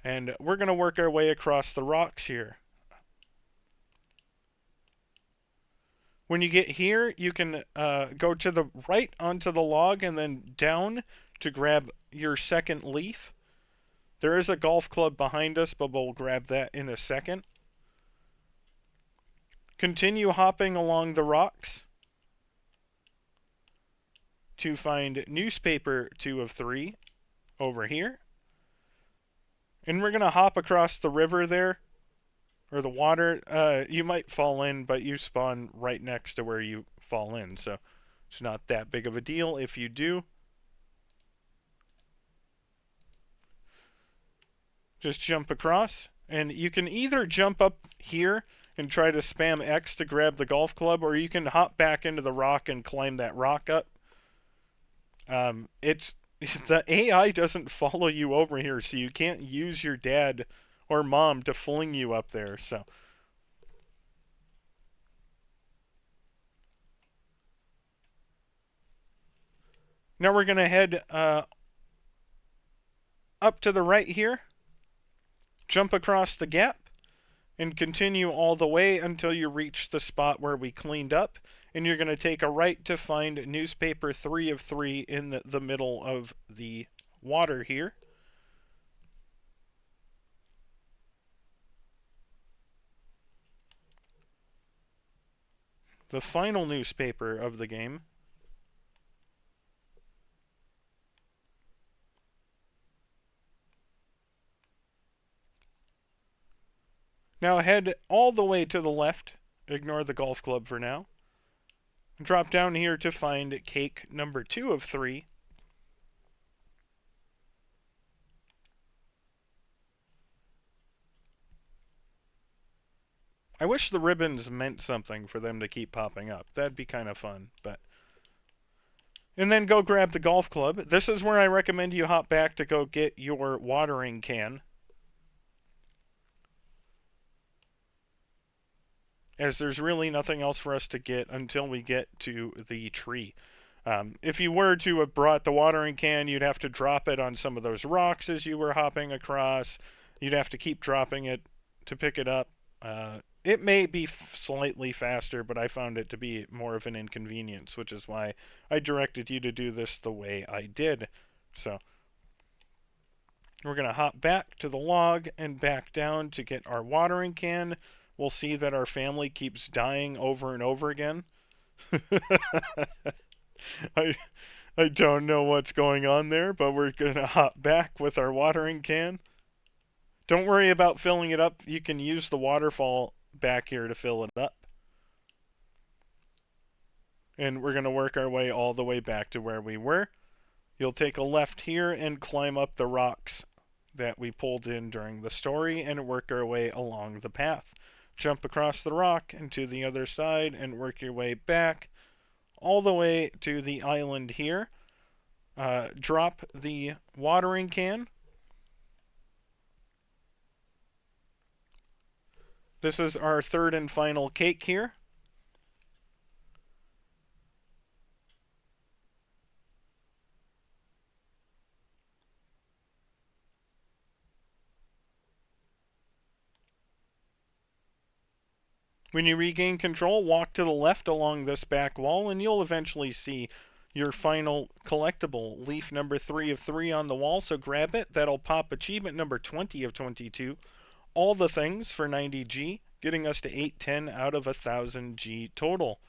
And we're going to work our way across the rocks here. When you get here, you can go to the right onto the log and then down to grab your second leaf. There is a golf club behind us, but we'll grab that in a second. Continue hopping along the rocks to find newspaper 2 of 3 over here. And we're going to hop across the river there, or the water. You might fall in, but you spawn right next to where you fall in, so it's not that big of a deal if you do. Just jump across, and you can either jump up here and try to spam X to grab the golf club, or you can hop back into the rock and climb that rock up. The AI doesn't follow you over here, so you can't use your dad or mom to fling you up there. So now we're gonna head up to the right here, jump across the gap, and continue all the way until you reach the spot where we cleaned up. And you're going to take a right to find newspaper 3 of 3 in the middle of the water here. The final newspaper of the game. Now head all the way to the left. Ignore the golf club for now. Drop down here to find cake number 2 of 3. I wish the ribbons meant something for them to keep popping up. That'd be kind of fun, but... And then go grab the golf club. This is where I recommend you hop back to go get your watering can, as there's really nothing else for us to get until we get to the tree. If you were to have brought the watering can, you'd have to drop it on some of those rocks as you were hopping across. You'd have to keep dropping it to pick it up. It may be slightly faster, but I found it to be more of an inconvenience, which is why I directed you to do this the way I did. So we're going to hop back to the log and back down to get our watering can. We'll see that our family keeps dying over and over again. I don't know what's going on there, but we're going to hop back with our watering can. Don't worry about filling it up. You can use the waterfall back here to fill it up. And we're going to work our way all the way back to where we were. You'll take a left here and climb up the rocks that we pulled in during the story and work our way along the path. Jump across the rock and to the other side and work your way back all the way to the island here. Drop the watering can. This is our third and final cake here. When you regain control, walk to the left along this back wall and you'll eventually see your final collectible, leaf number 3 of 3 on the wall, so grab it. That'll pop achievement number 20 of 22. All the things for 90G, getting us to 810 out of 1000G total.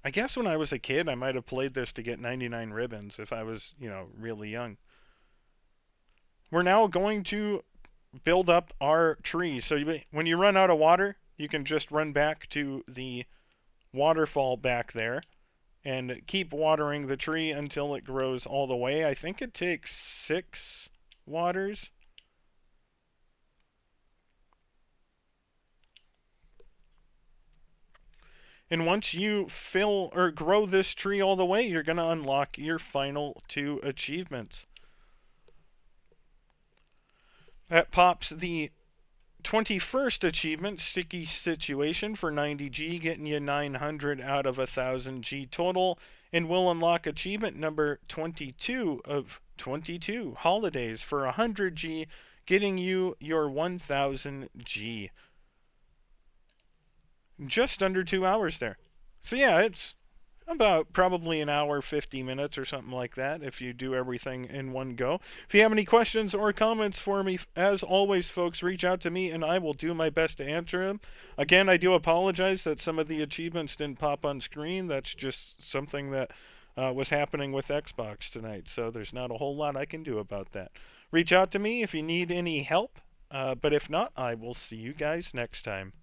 I guess when I was a kid, I might have played this to get 99 ribbons if I was, really young. We're now going to build up our tree. So when you run out of water, you can just run back to the waterfall back there and keep watering the tree until it grows all the way. I think it takes 6 waters. And once you fill or grow this tree all the way, you're going to unlock your final 2 achievements. That pops the 21st achievement, Sticky Situation, for 90G, getting you 900 out of 1000G total. And we'll unlock achievement number 22 of 22, Holidays, for 100G, getting you your 1000G. Just under 2 hours there. So yeah, it's about probably an hour, 50 minutes or something like that if you do everything in one go. If you have any questions or comments for me, as always, folks, reach out to me and I will do my best to answer them. Again, I do apologize that some of the achievements didn't pop on screen. That's just something that was happening with Xbox tonight, so there's not a whole lot I can do about that. Reach out to me if you need any help, but if not, I will see you guys next time.